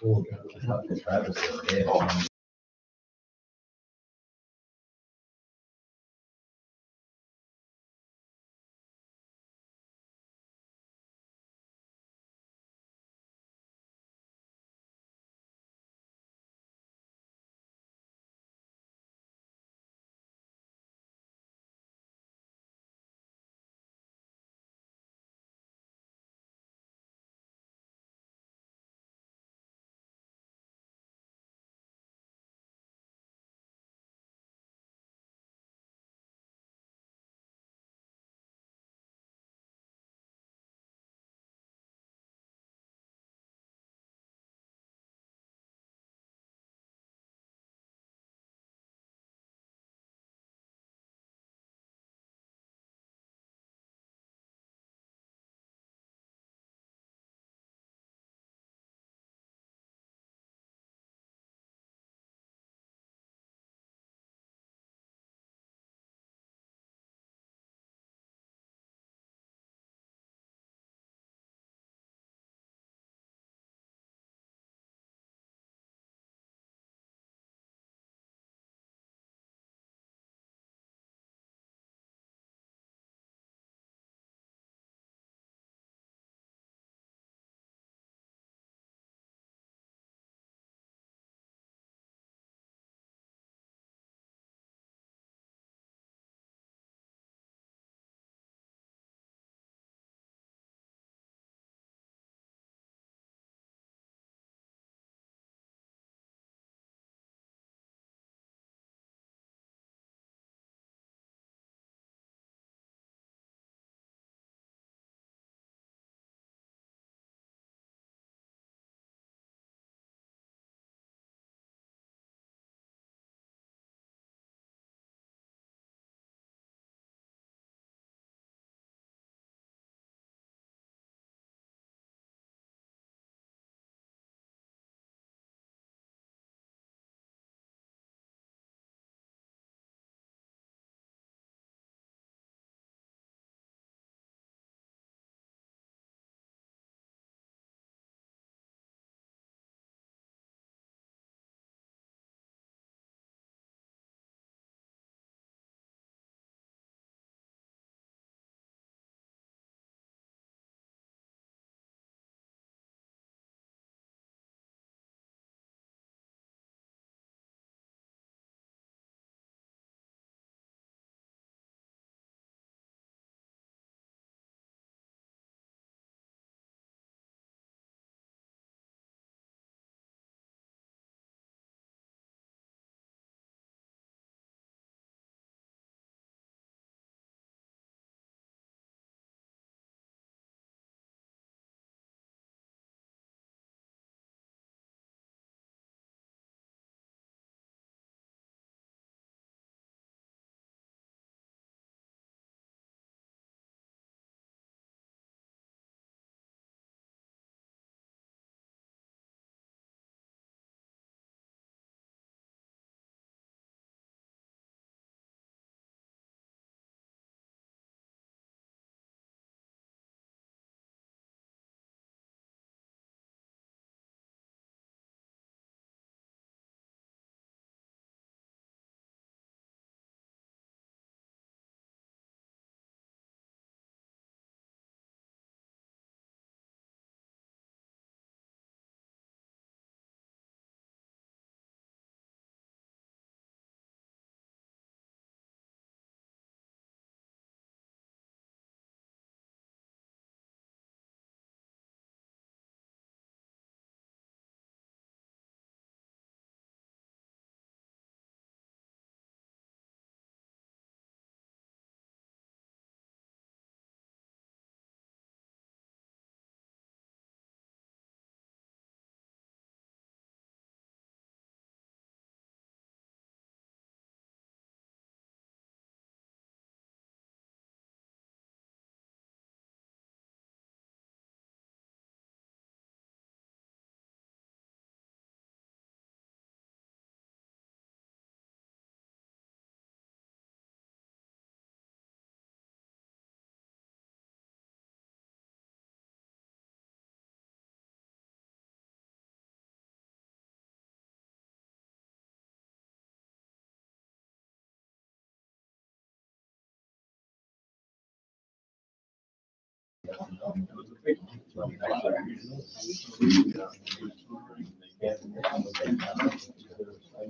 I talked to Travis the other day.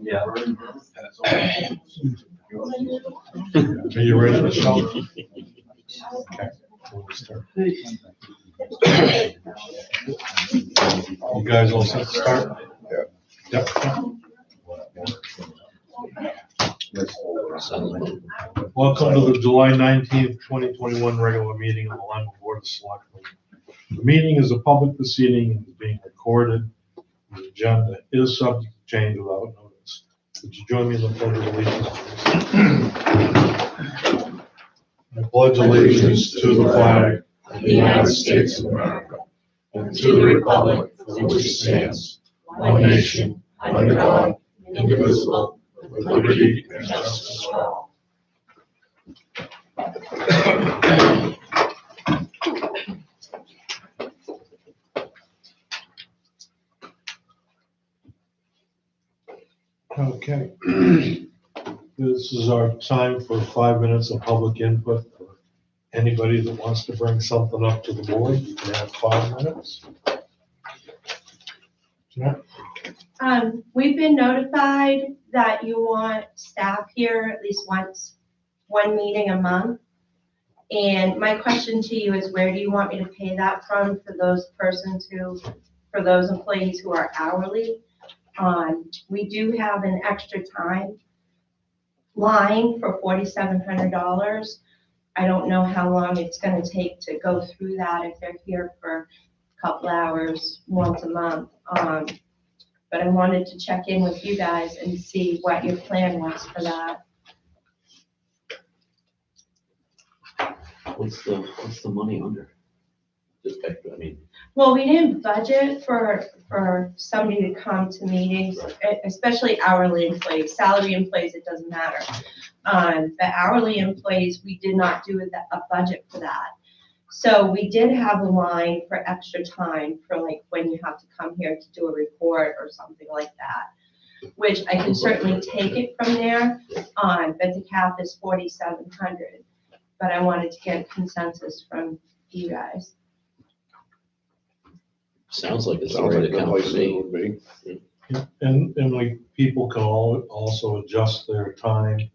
Yeah. Are you ready, Michelle? Okay. We'll start. You guys all set to start? Yep. Welcome to the July 19th, 2021 regular meeting of the Lima Board of Selectmen. The meeting is a public proceeding and is being recorded. The agenda is subject to change without notice. Would you join me in the pledge of allegiance? I pledge allegiance to the flag of the United States of America and to the republic for which it stands, one nation, under God, indivisible, with liberty and justice for all. Okay. This is our time for 5 minutes of public input. For anybody that wants to bring something up to the board, you can have 5 minutes. Yeah. We've been notified that you want staff here at least one meeting a month. And my question to you is, where do you want me to pay that from for those employees who are hourly? We do have an extra time line for $4,700. I don't know how long it's going to take to go through that if they're here for a couple hours once a month. But I wanted to check in with you guys and see what your plan was for that. What's the money under? Just extra, I mean. Well, we didn't budget for somebody to come to meetings, especially hourly employees. Salary employees, it doesn't matter. But hourly employees, we did not do a budget for that. So we did have a line for extra time for like when you have to come here to do a report or something like that, which I can certainly take it from there. But the cap is $4,700. But I wanted to get a consensus from you guys. Sounds like it's already account for me. And like people can also adjust their time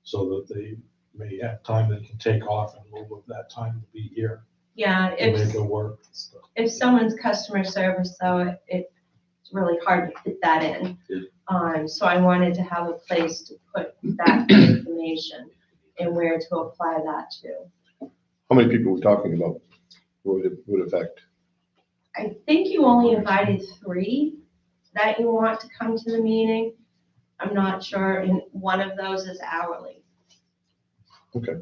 so that they may have time they can take off in lieu of that time to be here. Yeah, To make it work. if someone's customer service though, it's really hard to fit that in. So I wanted to have a place to put that information and where to apply that to. How many people are we talking about would affect? I think you only invited 3 that you want to come to the meeting. I'm not sure, and one of those is hourly. Okay.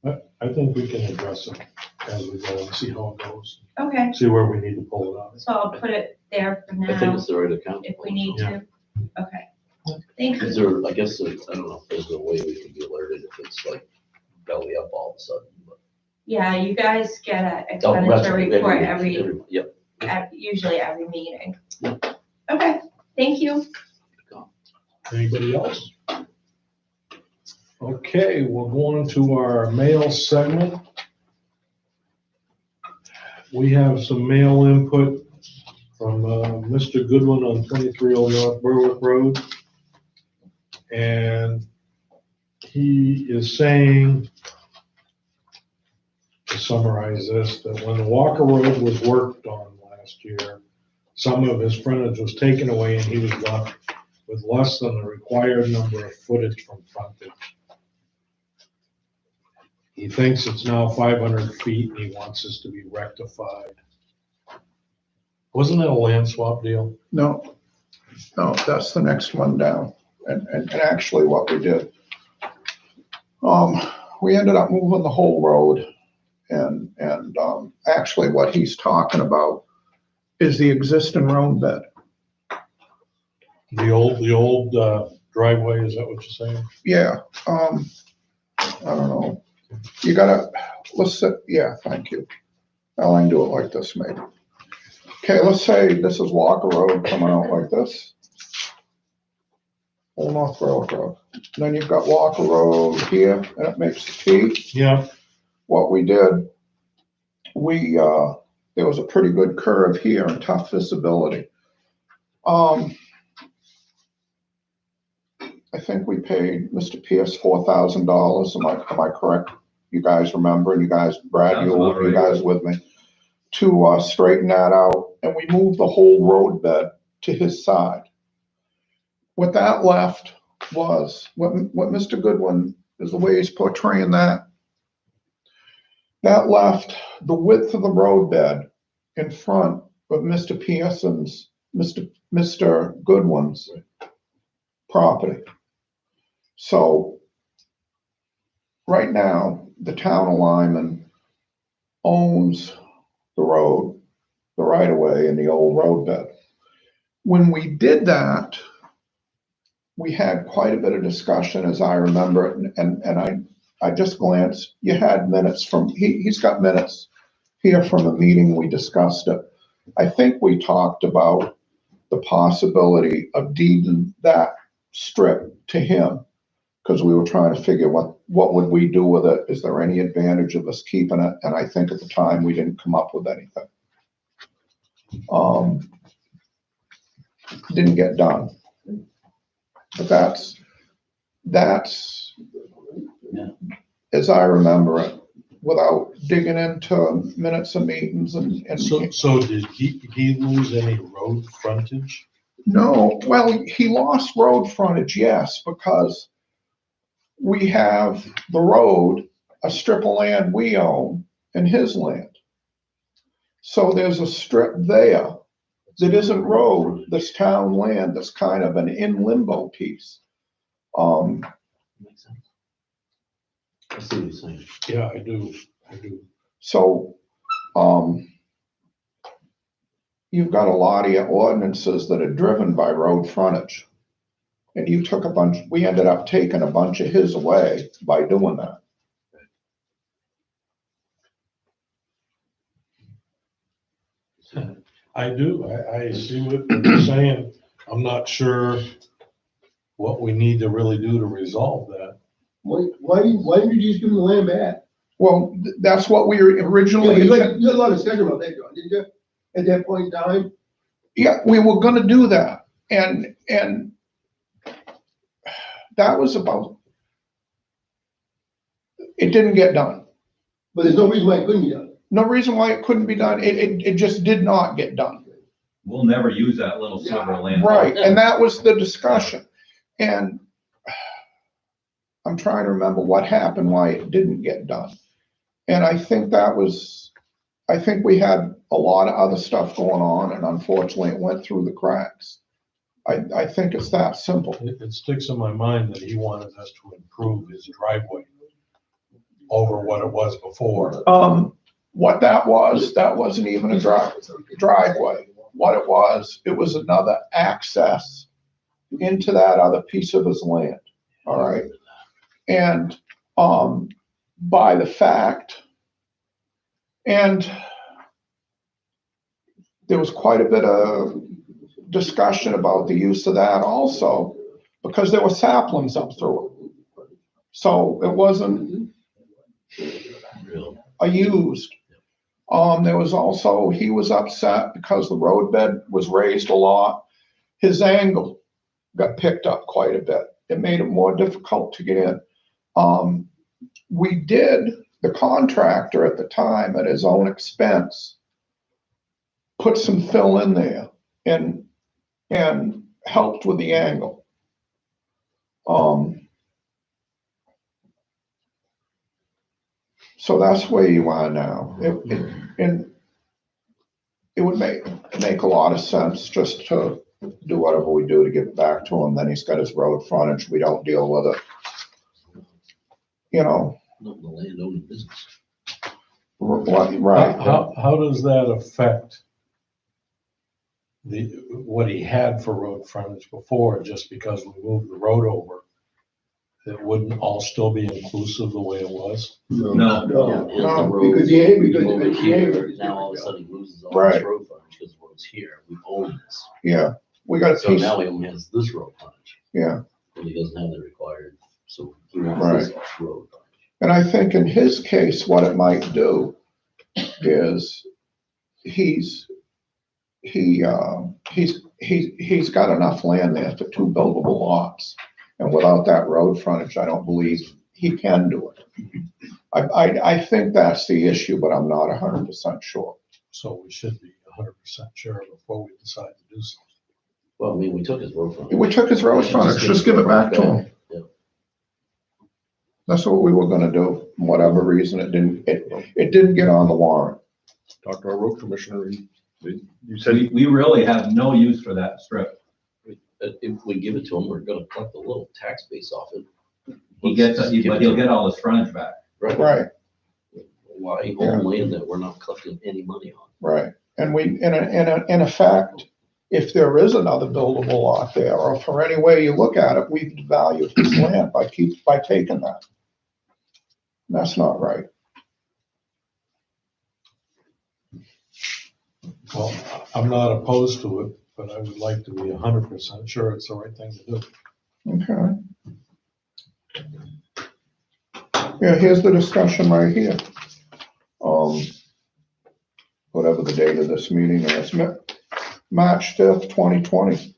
I think we can address it as we go and see how it goes. Okay, See where we need to pull it out. so I'll put it there for I think now it's the right account. if we need Yeah. to. Okay, thank Is you. there, I guess, I don't know if there's a way we can be alerted if it's like belly up all of a sudden, but. Yeah, you guys get an Oh, that's expenditure right, report Yep. usually every meeting. Okay, thank you. Anybody else? Okay, we'll go on to our mail segment. We have some mail input from Mr. Goodwin on 2300 North Roadwork Road. And he is saying, to summarize this, that when the Walker Road was worked on last year, some of his frontage was taken away and he was left with less than the required number of footage from frontage. He thinks it's now 500 feet and he wants this to be rectified. Wasn't that a land swap deal? No, that's the next one down. And actually what we did, we ended up moving the whole road and actually what he's talking about is the existing road bed. The old driveway, is that what you're saying? Yeah, I don't know. You gotta, let's say, yeah, thank you. Now I can do it like this maybe. Okay, let's say this is Walker Road coming out like this. Old North Road. Then you've got Walker Road here, and it makes the T. Yeah. What we did there was a pretty good curve here and tough visibility. I think we paid Mr. Pierce $4,000. Am I correct? You guys remember, and you guys, Brad, Sounds you about right. guys with me, to straighten that out, and we moved the whole road bed to his side. What that left was, what Mr. Goodwin is the way he's portraying that. That left the width of the road bed in front of Mr. Pearson's, Mr. Goodwin's property. So right now, the town of Lyman owns the road, the right of way and the old road bed. When we did that, we had quite a bit of discussion, as I remember it, and I just glanced, you had minutes from, he's got minutes here from a meeting, we discussed it. I think we talked about the possibility of deeding that strip to him, because we were trying to figure what would we do with it? Is there any advantage of us keeping it? And I think at the time, we didn't come up with anything. Didn't get done. But that's, Yeah. as I remember it, without digging into minutes of meetings and. So did he lose any road frontage? No, well, he lost road frontage, yes, because we have the road, a strip of land we own, and his land. So there's a strip there that isn't road, that's town land, that's kind of an in limbo piece. Makes sense. I see what you're saying. Yeah, I do. So, you've got a lot of your ordinances that are driven by road frontage. And you took a bunch, we ended up taking a bunch of his away by doing that. I do. I see what you're saying. I'm not sure what we need to really do to resolve that. Why didn't you just give them the land back? Well, that's what we originally. You had a lot of discussion about that, John, didn't you? At that point in time? Yeah, we were gonna do that, and that was about, it didn't get done. But there's no reason why it couldn't be done. No reason why it couldn't be done, it just did not get done. We'll never use that little sliver of land. Right, and that was the discussion, and I'm trying to remember what happened, why it didn't get done. And I think we had a lot of other stuff going on, and unfortunately it went through the cracks. I think it's that simple. It sticks in my mind that he wanted us to improve his driveway over what it was before. What that wasn't even a driveway. What it was another access into that other piece of his land, all right? And by the fact, and there was quite a bit of discussion about the use of that also, because there were saplings up through it. So it wasn't a used. There was also, he was upset because the roadbed was raised a lot. His angle got picked up quite a bit. It made it more difficult to get in. The contractor at the time, at his own expense, put some fill in there and helped with the angle. So that's where you are now. And it would make a lot of sense just to do whatever we do to give it back to him. Then he's got his road frontage. We don't deal with it. You know. Not the landowning business. Right. How does that affect what he had for road frontage before, just because we moved the road over? It wouldn't all still be inclusive the way it was? No. Because the angle, Because because over the here, angle. now all of a sudden he loses all Right. this road frontage because the road's here. We own this. Yeah. We got a So piece. now he only has this road frontage. Yeah. And he doesn't have the required, so he wants Right. this road frontage. And I think in his case, what it might do is he's got enough land there for 2 buildable lots. And without that road frontage, I don't believe he can do it. I think that's the issue, but I'm not 100% sure. So we should be 100% sure before we decide to do something. Well, I mean, we took his road from. We took his road frontage, just give it back to him. Yeah. That's what we were gonna do. For whatever reason, it didn't get on the warrant. Talk to our road commissioner, you said, We really have no use for that strip. If we give it to him, we're gonna collect a little tax base off it. He gets, but he'll get all his frontage back. Right, Why own land that we're not collecting any money on? right. And we, in effect, if there is another buildable lot there, or for any way you look at it, we've devalued his land by taking that. That's not right. Well, I'm not opposed to it, but I would like to be 100% sure it's the right thing to do. Okay. Yeah, here's the discussion right here. Whatever the date of this meeting is, March 5th, 2020.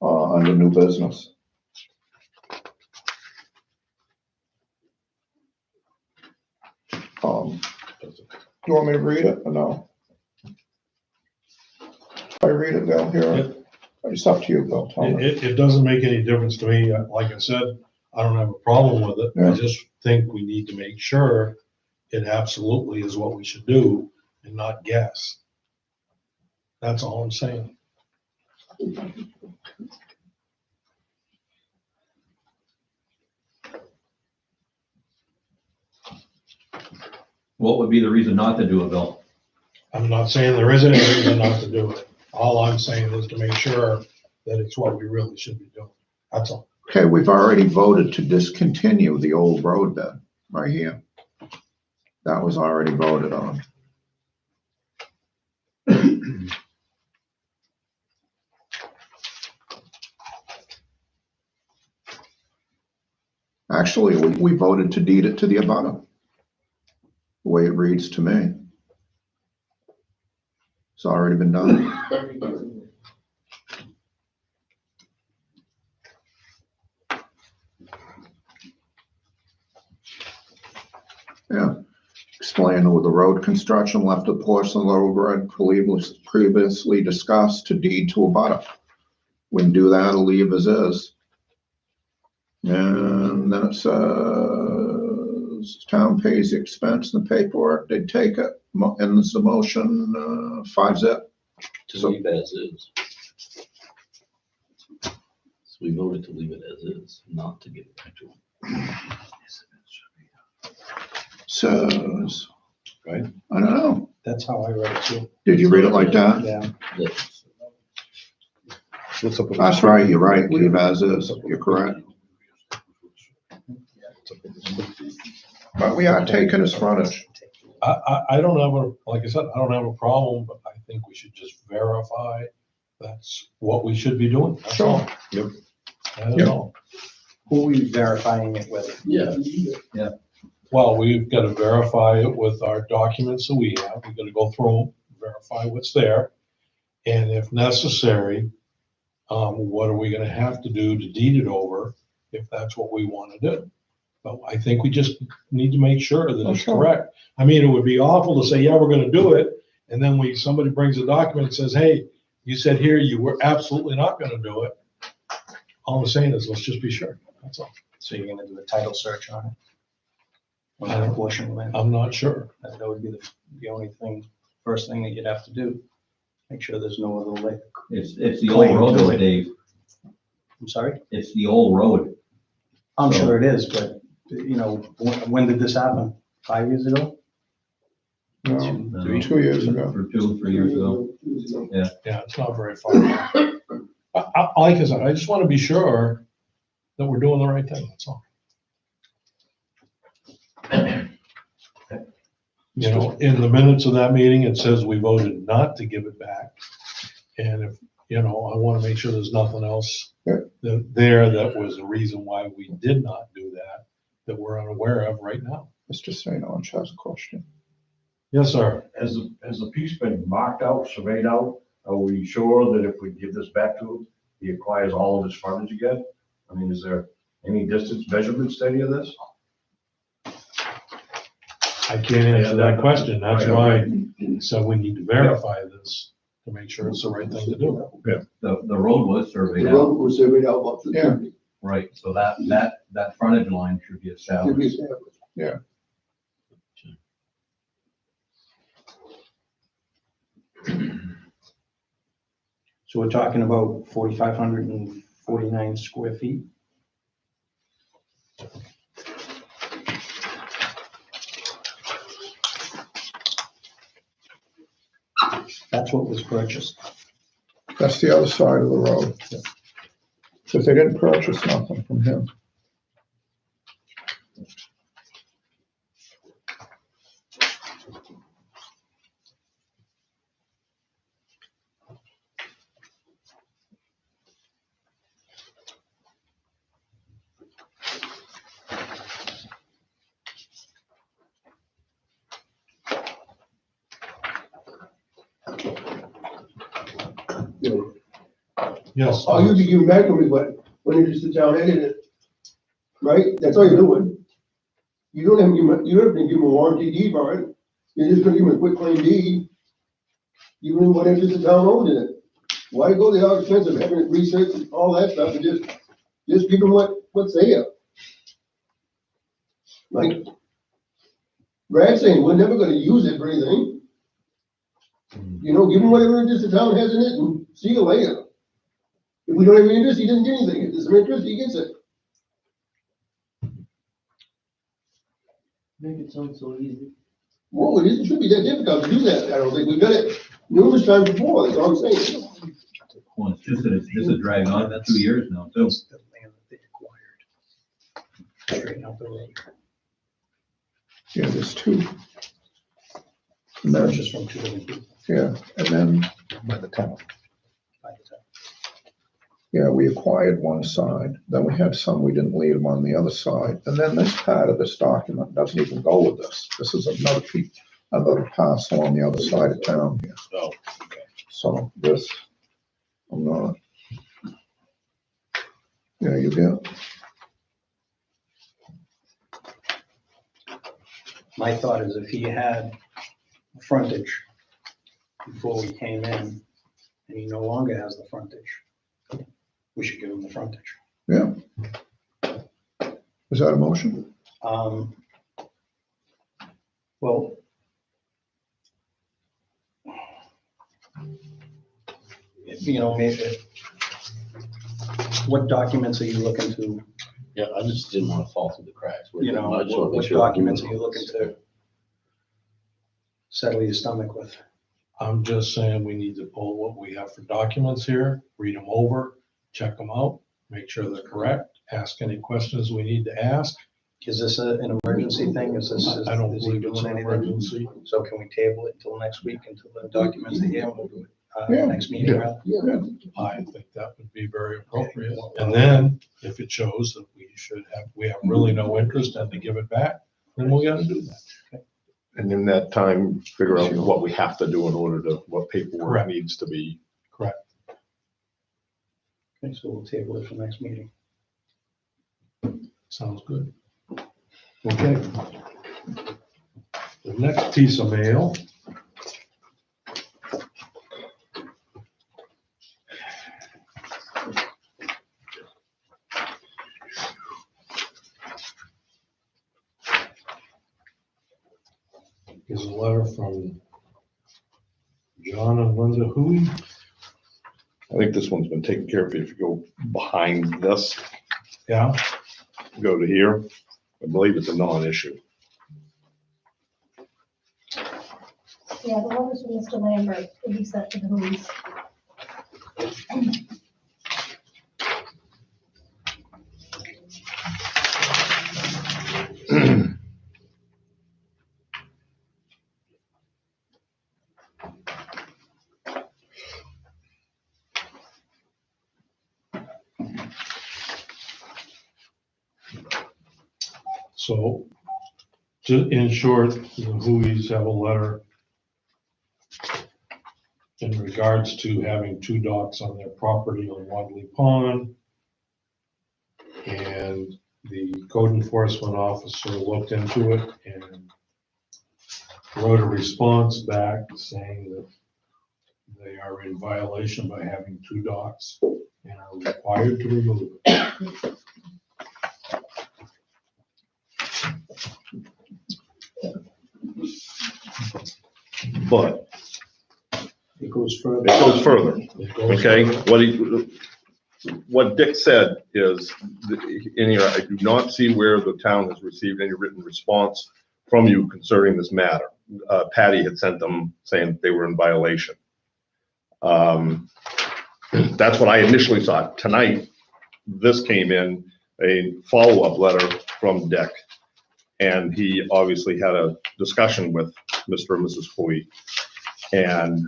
Under new business. Do you want me to read it or no? If I read it, they'll hear it. It's up to you, Bill. Tell me. It doesn't make any difference to me. Like I said, I don't have a problem with it. Yeah. I just think we need to make sure it absolutely is what we should do and not guess. That's all I'm saying. What would be the reason not to do it, Bill? I'm not saying there isn't any reason not to do it. All I'm saying is to make sure that it's what we really should be doing. That's all. Okay, we've already voted to discontinue the old road bed right here. That was already voted on. Actually, we voted to deed it to the abutter. The way it reads to me. It's already been done. Yeah. Explain with the road construction left a portion of the road previously discussed to deed to abutter. We can do that or leave as is. And then it says town pays the expense and the paperwork, they take it, and it's the motion, 5-zip. To leave as is. So we voted to leave it as is, not to give it back to him. Says, Right. I don't know. That's how I read it too. Did you read it like that? Yeah. What's up with That's right, you're right, leave as is, you're correct. But we are taking his frontage. I don't have like I said, I don't have a problem, but I think we should just verify that's what we should be doing. That's Sure. all. Yep. That is Yep. all. Who are we verifying it with? Yeah. Well, we've got to verify it with our documents that we have. We've got to go through them, verify what's there. And if necessary, what are we going to have to do to deed it over if that's what we want to do? But I think we just need to make sure that it's Sure. correct. I mean, it would be awful to say, yeah, we're going to do it. And then somebody brings a document and says, hey, you said here you were absolutely not going to do it. All I'm saying is let's just be sure. That's all. So you're gonna do a title search on it? On I that don't- portion of land? I'm not sure. That would be the only thing, first thing that you'd have to do. Make sure there's no other way. It's the old road though, Dave. I'm sorry? It's the old road. I'm So- sure it is, but, you know, when did this happen? 5 years ago? No, 2 years ago. Or 3 years ago. Yeah, it's not very far. Like I said, I just want to be sure that we're doing the right thing, that's all. You know, in the minutes of that meeting, it says we voted not to give it back. And if, I want to make sure there's nothing else that was a reason why we did not do that we're unaware of right now. Mr. St. Ange has a question. Yes, sir. Has the piece been marked out, surveyed out? Are we sure that if we give this back to him, he acquires all of his frontage again? I mean, is there any distance measurements to any of this? I can't answer that question. That's Right, why, so we need to verify this to make sure it's the right thing to do. The road was surveyed The out, road was surveyed out about Yeah. 50. right, so that frontage line should be Should be established. established. So we're talking about 4,549 square feet? That's what was purchased. That's the other side of the road. Because they didn't purchase nothing from him. You know, Yes. all you give back to me, but when it is the town editor, right? That's all you're doing. You don't have, you don't have to give him a warranty deed on it. You're just gonna give him a quick claim deed. You don't know what interest the town owns in it. Why go the all expense of having it researched and all that stuff and just give him what's there? Like, Brad's saying, we're never gonna use it for anything. You know, give him whatever interest the town has in it and see you later. If we don't have any interest, he doesn't get anything. If there's some interest, he gets it. Make it sound so easy. Well, it shouldn't be that difficult to do that. I don't think we've done it numerous times before, that's all I'm saying. Well, it's just that this has dragged on for 2 years now, too. That's the land that they acquired. Straighten out the road. Yeah, there's two. And then, Purchased from two different people yeah, and then, By the town. by the time. yeah, we acquired one side, then we had some we didn't leave them on the other side. And then this part of this document doesn't even go with this. This is another parcel on the other side of town here. Oh, So this, I'm not. Yeah, you get, My thought is if he had frontage before we came in, and he no longer has the frontage, we should give him the frontage. yeah. Is that a motion? Well, you know, maybe, what documents are you looking to, Yeah, I just didn't want to fall through the cracks. you know, what documents are you looking to settle your stomach with? I'm just saying we need to pull what we have for documents here, read them over, check them out, make sure they're correct, ask any questions we need to ask. Is this an emergency thing? Is this, I don't is he believe it's doing an anything? emergency. So can we table it until next week, until the documents are here, and we'll do it, Yeah. next meeting, rather? Yeah. I think that would be very appropriate. And then if it shows that we have really no interest and to give it back, then we gotta do that. and in that time, figure out what we have to do in order to, what paperwork Correct. needs to be. Correct. Okay, so we'll table it for next meeting. Sounds good. Okay. The next piece of mail. Is a letter from John and Linda Huey. I think this one's been taken care of. If you go behind this, Yeah, go to here, I believe it's a non-issue. Yeah, the one was from Mr. Lambert, that he sent to the police. so In short, the Hueys have a letter in regards to having 2 docks on their property on Wadley Pond. And the code enforcement officer looked into it and wrote a response back saying that they are in violation by having 2 docks and are required to remove it. But It goes further. it goes further, It goes okay? further. What Dick said is, in here, I do not see where the town has received any written response from you concerning this matter. Patty had sent them saying they were in violation. That's what I initially saw. Tonight, this came in, a follow-up letter from Dick. And he obviously had a discussion with Mr. and Mrs. Hoy. And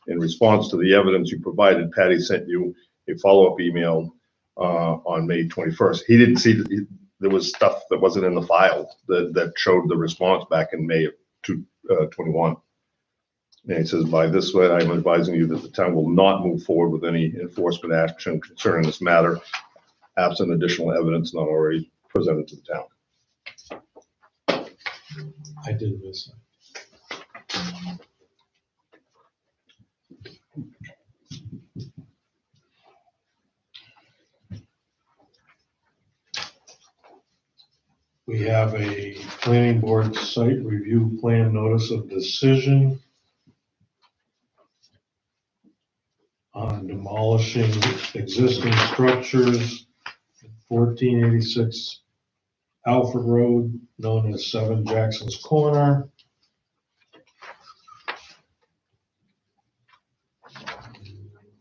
in response to the evidence you provided, Patty sent you a follow-up email on May 21st. He didn't see that there was stuff that wasn't in the file that showed the response back in May of 2021. And he says, by this way, I'm advising you that the town will not move forward with any enforcement action concerning this matter, absent additional evidence not already presented to the town. I did miss it. We have a planning board site review plan notice of decision on demolishing existing structures at 1486 Alfred Road, known as 7 Jackson's Corner.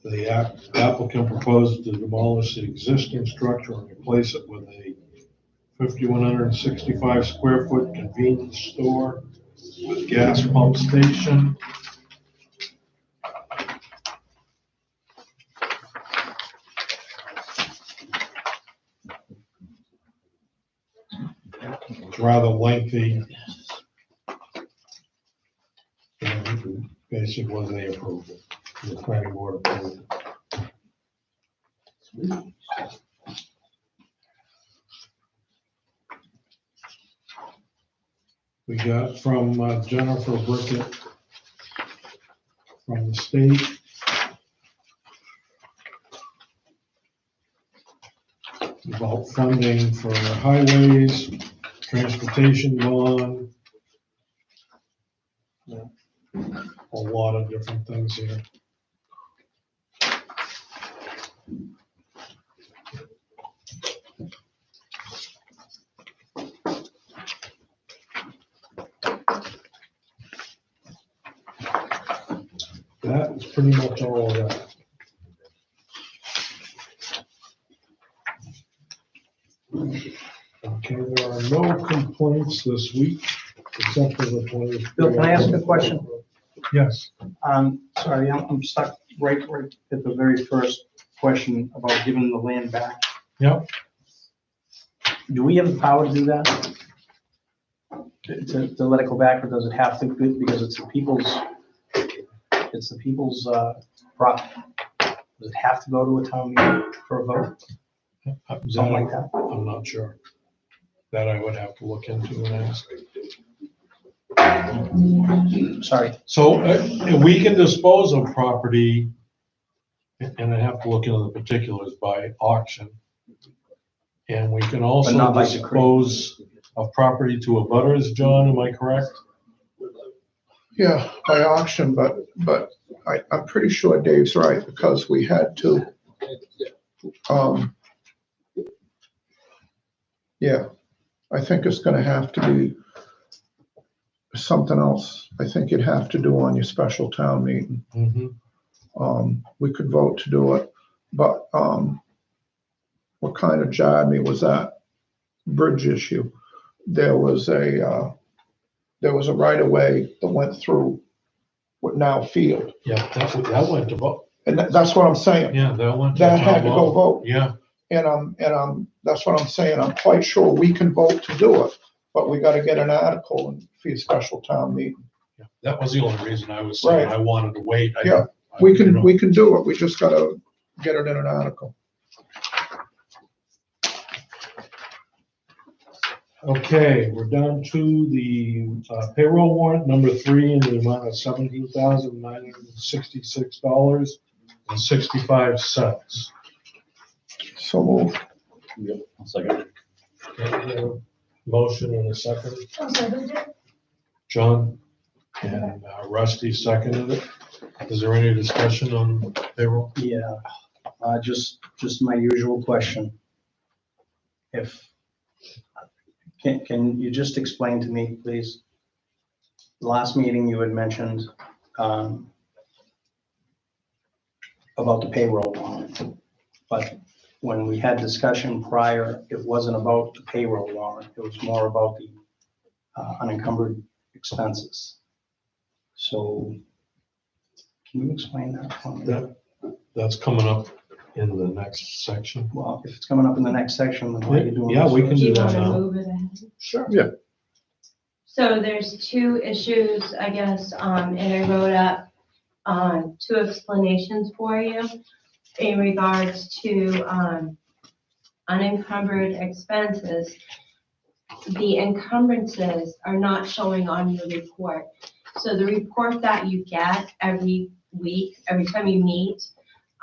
The applicant proposed to demolish the existing structure and replace it with a 5,165 square foot convenience store with gas pump station. It's rather lengthy. And basically, they approved it. The planning board approved it. We got from Jennifer Brickett from the state. About funding for highways, transportation bond. A lot of different things here. That is pretty much all of that. Okay, there are no complaints this week, except for the 20th. Bill, can I ask a question? Yes. Sorry, I'm stuck right at the very first question about giving the land back. Yep. Do we have the power to do that? To let it go back, or does it have to, because it's the people's property? Does it have to go to a town meeting for a vote? Something like that? I'm not sure. That I would have to look into and ask. Sorry. So we can dispose of property, and I have to look into the particulars, by auction. And we can also not by decree. dispose of property to abutters, John, am I correct? Yeah, by auction, but I'm pretty sure Dave's right, because we had to, yeah, I think it's gonna have to be something else. I think you'd have to do on your special town meeting. Mm-hmm. We could vote to do it, but, what kind of jarred me was that bridge issue. There was a right of way that went through what now field. Yeah, that went to vote. And that's what I'm saying. Yeah, that went to That had to town go vote. Yeah, And that's what I'm saying. I'm quite sure we can vote to do it, but we gotta get an article and for your special town meeting. Yeah, that was the only reason I was saying I wanted to wait. Yeah, we can do it, we just gotta get it in an article. Okay, we're down to the payroll warrant number 3 in the amount of $17,966.65. So moved. Yep, I'll second. Motion and a second. Oh, so who did? John and Rusty seconded it. Is there any discussion on payroll? Yeah, just my usual question. Can you just explain to me, please? Last meeting you had mentioned about the payroll warrant, but when we had discussion prior, it wasn't about the payroll warrant, it was more about the unencumbered expenses. So can you explain that for me? That's coming up in the next section. Well, if it's coming up in the next section, then why are you doing this? Yeah, we can Do do you that want to now. move it ahead? Sure. So there's 2 issues, I guess, and I wrote up 2 explanations for you in regards to unencumbered expenses. The encumbrances are not showing on your report. So the report that you get every week, every time you meet,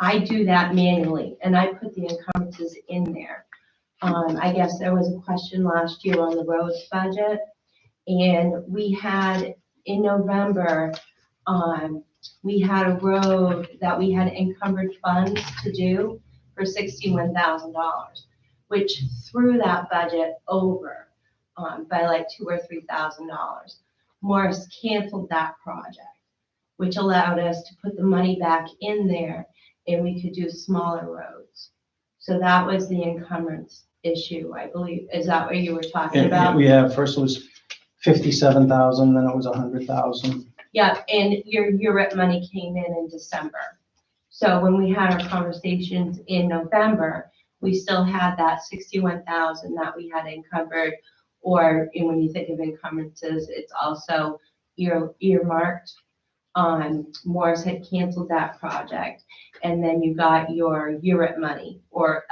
I do that manually, and I put the encumbrances in there. I guess there was a question last year on the roads budget, and we had, in November, we had a road that we had encumbered funds to do for $61,000, which threw that budget over by like $2,000 or $3,000. Morris canceled that project, which allowed us to put the money back in there and we could do smaller roads. So that was the encumbrance issue, I believe. Is that what you were talking about? Yeah, first it was 57,000, then it was 100,000. Yeah, and your URIP money came in December. So when we had our conversations in November, we still had that 61,000 that we had encumbered, or and when you think of encumbrances, it's also earmarked. Morris had canceled that project, and then you got your URIP money, or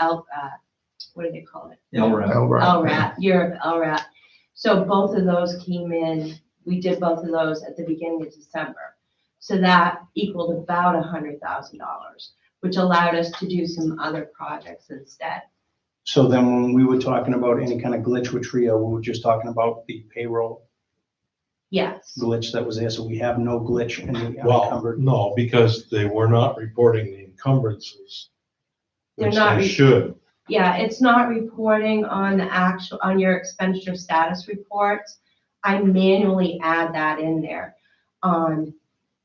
what do they call it? LRAT, URIP LRAT. So both of those came in. We did both of those at the beginning of December. So that equaled about $100,000, which allowed us to do some other projects instead. So then when we were talking about any kind of glitch with Trio, we were just talking about the payroll Yes. glitch that was there, so we have no glitch in the Well, unencumbered. no, because they were not reporting the encumbrances, They're which not they should. Yeah, it's not reporting on the on your expenditure status reports. I manually add that in there.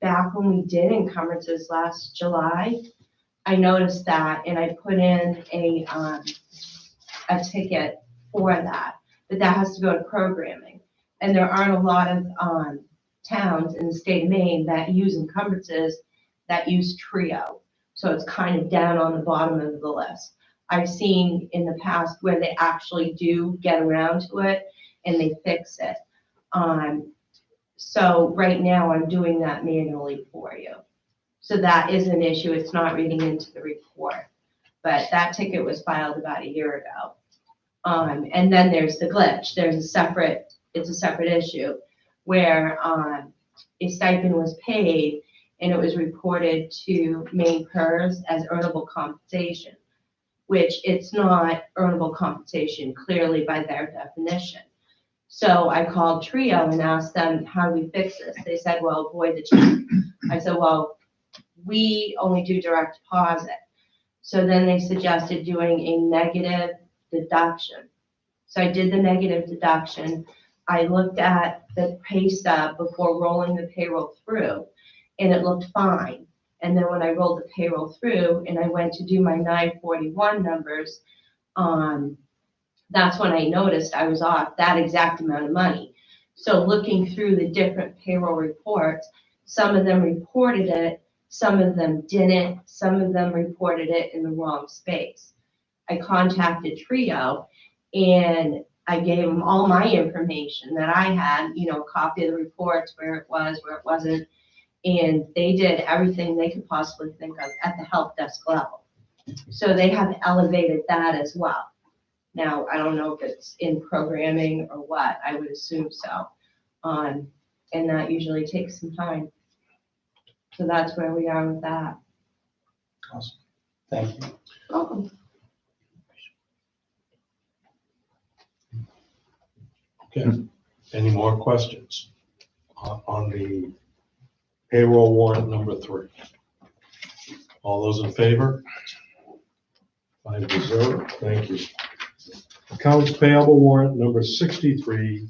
Back when we did encumbrances last July, I noticed that and I put in a ticket for that, but that has to go to programming. And there aren't a lot of towns in the state of Maine that use encumbrances that use Trio. So it's kind of down on the bottom of the list. I've seen in the past where they actually do get around to it and they fix it. So right now I'm doing that manually for you. So that is an issue. It's not reading into the report, but that ticket was filed about a year ago. And then there's the glitch. It's a separate issue where a stipend was paid and it was reported to Maine PERS as earnable compensation, which it's not earnable compensation clearly by their definition. So I called Trio and asked them, how do we fix this? They said, well, void the check. I said, well, we only do direct deposit. So then they suggested doing a negative deduction. So I did the negative deduction. I looked at the pay stub before rolling the payroll through, and it looked fine. And then when I rolled the payroll through and I went to do my 941 numbers, that's when I noticed I was off that exact amount of money. So looking through the different payroll reports, some of them reported it, some of them didn't, some of them reported it in the wrong space. I contacted Trio and I gave them all my information that I had, copy of the reports, where it was, where it wasn't. And they did everything they could possibly think of at the help desk level. So they have elevated that as well. Now, I don't know if it's in programming or what, I would assume so. And that usually takes some time. So that's where we are with that. Awesome. Thank you. Welcome. Okay, any more questions on the payroll warrant number 3? All those in favor? 5-0, thank you. Accounts payable warrant number 63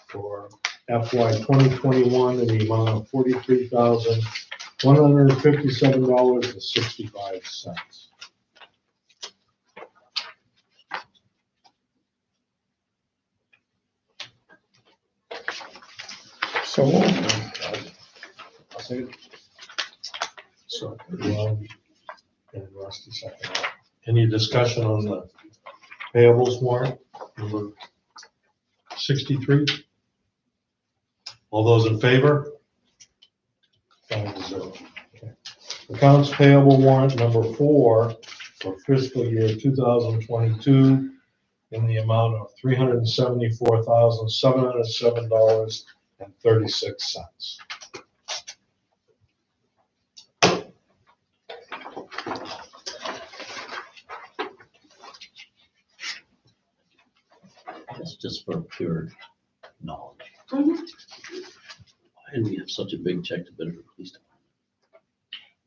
for FY 2021 in the amount of $43,157.65. So, So, and Rusty second. Any discussion on the payables warrant number 63? All those in favor? 5-0. Okay. Accounts payable warrant number 4 for fiscal year 2022 in the amount of $374,707.36. That's just for pure knowledge. Mhm. Why do we have such a big check to Bedford Police Department?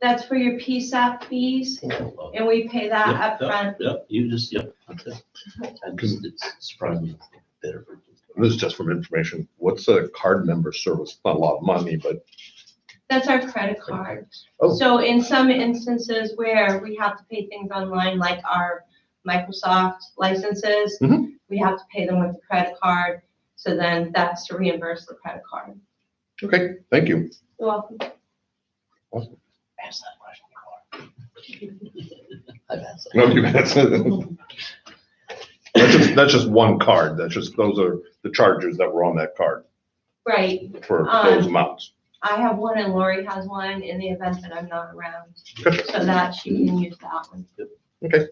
That's for your PSAP fees, and we pay that up front. Yep, you just, yep, okay. Because it's surprised me. Bedford. This is just for information. What's a card member service? Not a lot of money, but That's our credit card. Oh. So in some instances where we have to pay things online, like our Microsoft licenses, Mhm. we have to pay them with the credit card. So then that's to reimburse the credit card. okay, thank you. You're welcome. Ask that question before. I've asked that. No, that's just one card. Those are the charges that were on that card Right. for those amounts. I have one and Lori has one in the event that I'm not around. Okay. So that she can use that one. Okay,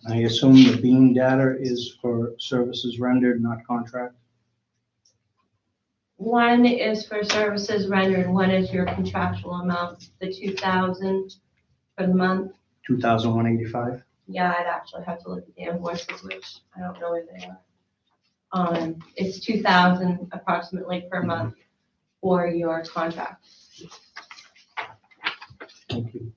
I assume the beam data is for services rendered, not contract? One is for services rendered, one is your contractual amount, the 2,000 for the month. 2,185? Yeah, I'd actually have to look at the invoices, which I don't know where they are. It's 2,000 approximately per month for your contract. Thank you.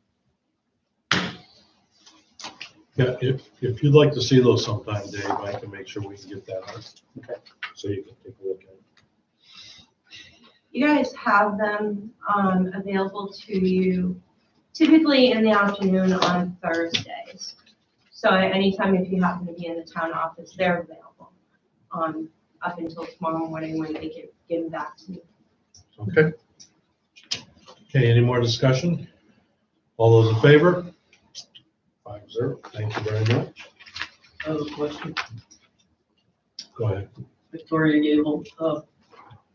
Yeah, if you'd like to see those sometime, Dave, I can make sure we can get that out. Okay. So you can take a look at it. You guys have them available to you typically in the afternoon on Thursdays. So anytime if you happen to be in the town office, they're available up until tomorrow morning when they get them back to me. okay. Okay, any more discussion? All those in favor? 5-0, thank you very much. I have a question. Go ahead. Victoria Gable.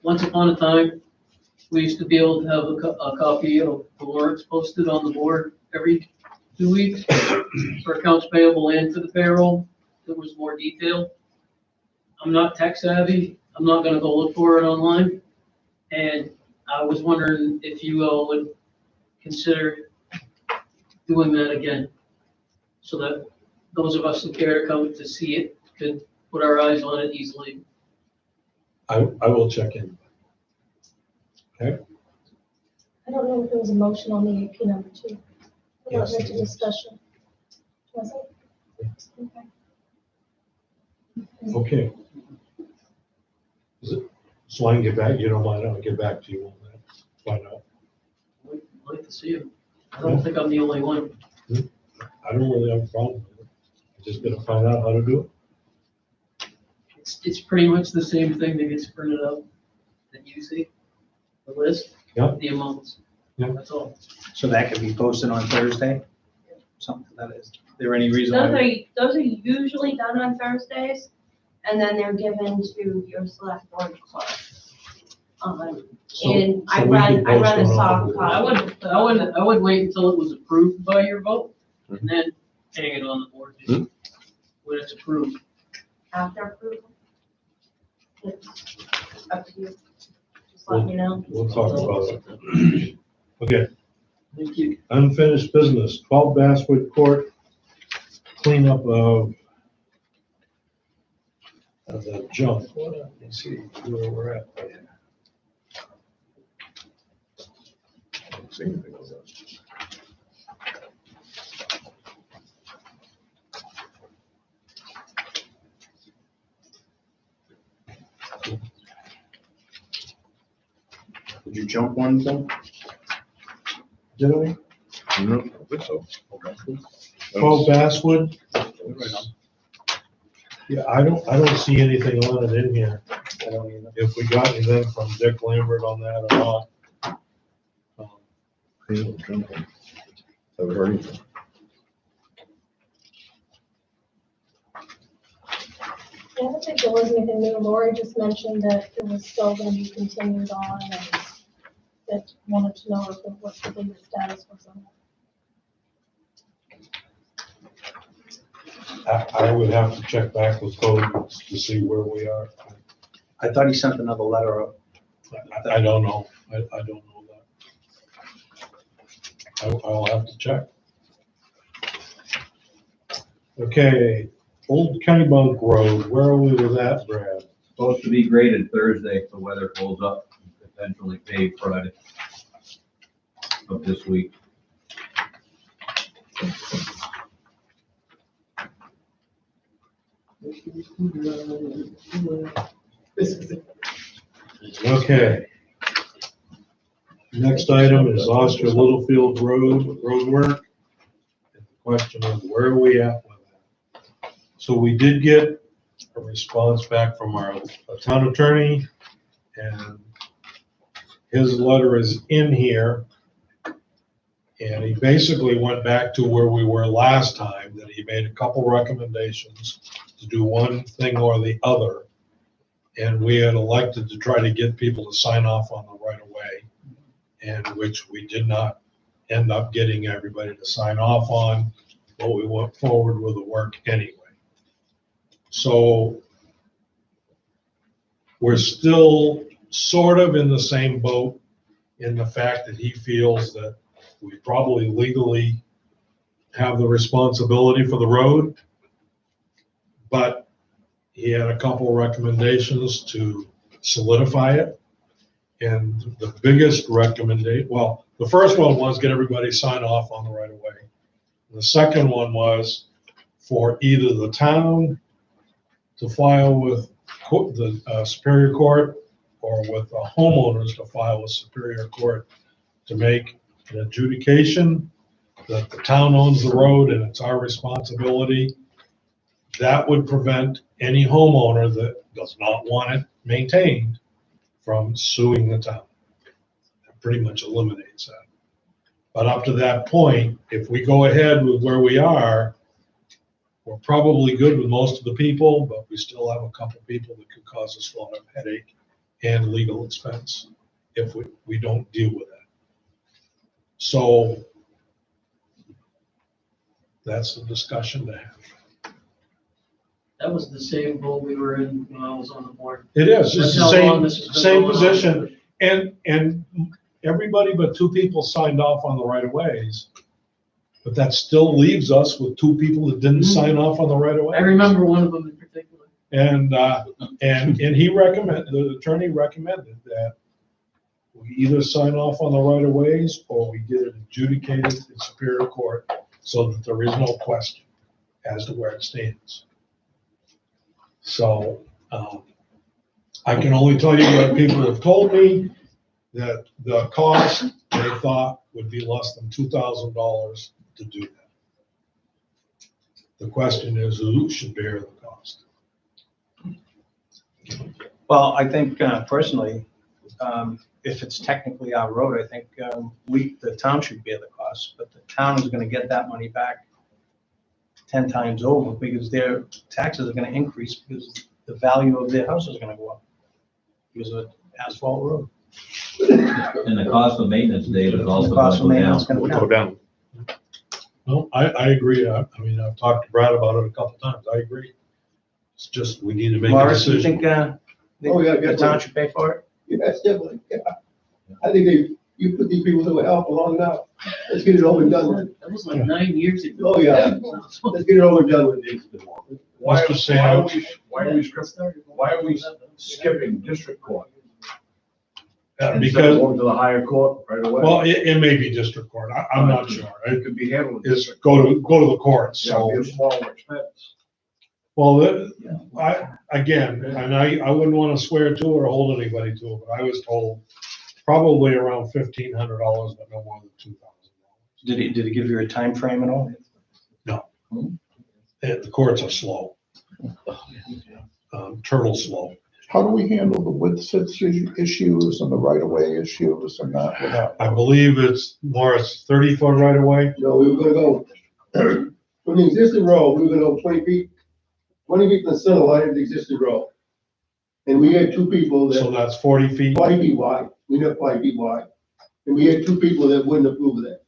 Once upon a time, we used to be able to have a copy of the warrants posted on the board every 2 weeks for accounts payable and for the payroll. There was more detail. I'm not tech savvy. I'm not gonna go look for it online. And I was wondering if you all would consider doing that again, so that those of us who care to come to see it could put our eyes on it easily. I will check in. Okay, I don't know if there was a motion on the AP number 2. Yes, Not there to was. discussion. Was it? Okay. okay. Is it, so I can get back, you don't mind, I'll get back to you on that, find out. I'd like to see it. I don't think I'm the only one. I don't really have a problem with it. I'm just gonna find out how to do it. It's pretty much the same thing that gets printed out that you see, the list, Yeah. the amounts. Yeah. That's all. So that could be posted on Thursday? Something that is. there any reason Those why? those are usually done on Thursdays, and then they're given to your select board clerk. So- And I so we run, could I run a post one soft on the- copy. I would wait until it was approved by your vote, and then hang it on the board when it's approved. After approval. It's up to you. Just let me know. We'll talk about it. Okay, Thank you. unfinished business, 12 Basswood Court, cleanup of the junk. Let me see where we're at. I don't see anything on that. Did you jump one thing? Did we? No, I don't think so. 12 Basswood? Yeah, I don't see anything on it in here. I don't either. If we got anything from Dick Lambert on that or not. Haven't heard anything. I don't think there was anything new. Lori just mentioned that it was still gonna be continued on and that wanted to know if it was the legal status was on it. I would have to check back with code to see where we are. I thought he sent another letter up. I don't know. I don't know that. I'll have to check. Okay, Old Kennybunk Road, where are we with that, Brad? Supposed to be graded Thursday if the weather holds up, potentially paved Friday of this week. Okay. Next item is Oscar Littlefield Roadwork. The question is, where are we at with that? So we did get a response back from our town attorney, and his letter is in here. And he basically went back to where we were last time, that he made a couple recommendations to do one thing or the other. And we had elected to try to get people to sign off on the right of way, and which we did not end up getting everybody to sign off on, but we went forward with the work anyway. So we're still sort of in the same boat in the fact that he feels that we probably legally have the responsibility for the road, but he had a couple recommendations to solidify it. And the biggest recommendation, well, the first one was get everybody sign off on the right of way. The second one was for either the town to file with the Superior Court or with the homeowners to file with Superior Court to make an adjudication that the town owns the road and it's our responsibility. That would prevent any homeowner that does not want it maintained from suing the town. That pretty much eliminates that. But up to that point, if we go ahead with where we are, we're probably good with most of the people, but we still have a couple people that could cause us a lot of headache and legal expense if we don't deal with that. So that's the discussion to have. That was the same boat we were in when I was on the board. It is, it's That's the how long same, this has been same going on. position. And everybody but two people signed off on the right of ways. But that still leaves us with two people that didn't sign off on the right of way. I remember one of them in particular. And he recommended, the attorney recommended that we either sign off on the right of ways or we get it adjudicated in Superior Court so that there is no question as to where it stands. So, I can only tell you what people have told me, that the cost they thought would be less than $2,000 to do that. The question is, who should bear the cost? Well, I think personally, if it's technically our road, I think the town should bear the cost, but the town is gonna get that money back 10 times over because their taxes are gonna increase because the value of their house is gonna go up because of asphalt road. And the cost of maintenance, Dave, is also The going cost to of go maintenance down. is We'll gonna go go down. down. No, I agree. I mean, I've talked to Brad about it a couple times. I agree. It's just, we need to make a Morris, you decision. think, Oh, yeah, the town should pay for it? Yes, definitely, yeah. I think you put these people through hell for long enough. Let's get it over and done with. That was like 9 years ago. Oh, yeah. Let's get it over and done with. Why, Mr. Sam. why are we skipping district court? Yeah, Instead of because, going to the higher court right away? well, it may be district court. I'm not sure. It could be handled. in It's district go court. to the courts, Yeah, so. it'd be a smaller expense. Well, again, and I wouldn't want to swear to or hold anybody to it, but I was told probably around $1,500, but no more than $2,000. Did he give you a time frame at all? The courts are slow. Turtle slow. How do we handle the width issues and the right-of-way issues and that without? I believe it's Morris 30-foot right away. No, we were gonna go, from the existing road, we were gonna go 20 feet from the center line of the existing road. And we had two people So that, that's 40 feet. 5 feet wide, we got 5 feet wide. And we had two people that wouldn't approve of that.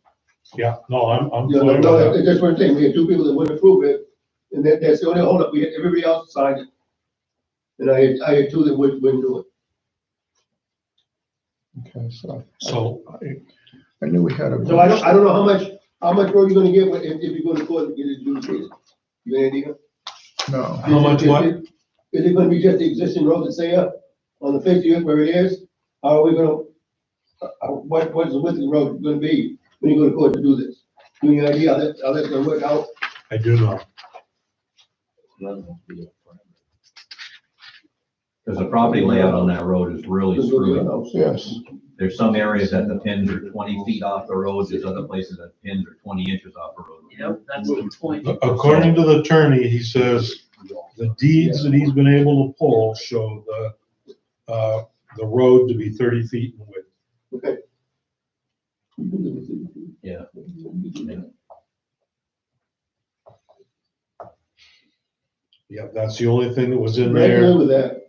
Yeah, no, I'm You clear know, with no, that. that's one thing, we had two people that wouldn't approve it, and that's the only holdup, we had, everybody else signed it. And I had two that wouldn't do it. Okay, so So, I knew we had a. So I don't know how much road you're gonna get if you go to court and get it adjudicated. You got any idea? No, how much what? Is it gonna be just the existing road that's there on the face of it where it is? How are we gonna, what's the width of the road gonna be when you go to court to do this? Do you have any idea how that's gonna work out? I do know. Because the property layout on that road is really screwy. yes, There's some areas that the pins are 20 feet off the road, there's other places that pins are 20 inches off the road. Yep, that's the point. According to the attorney, he says the deeds that he's been able to pull show the road to be 30 feet in width. Okay. Yeah. Yeah, that's the only thing that was in Grant can there. live with that.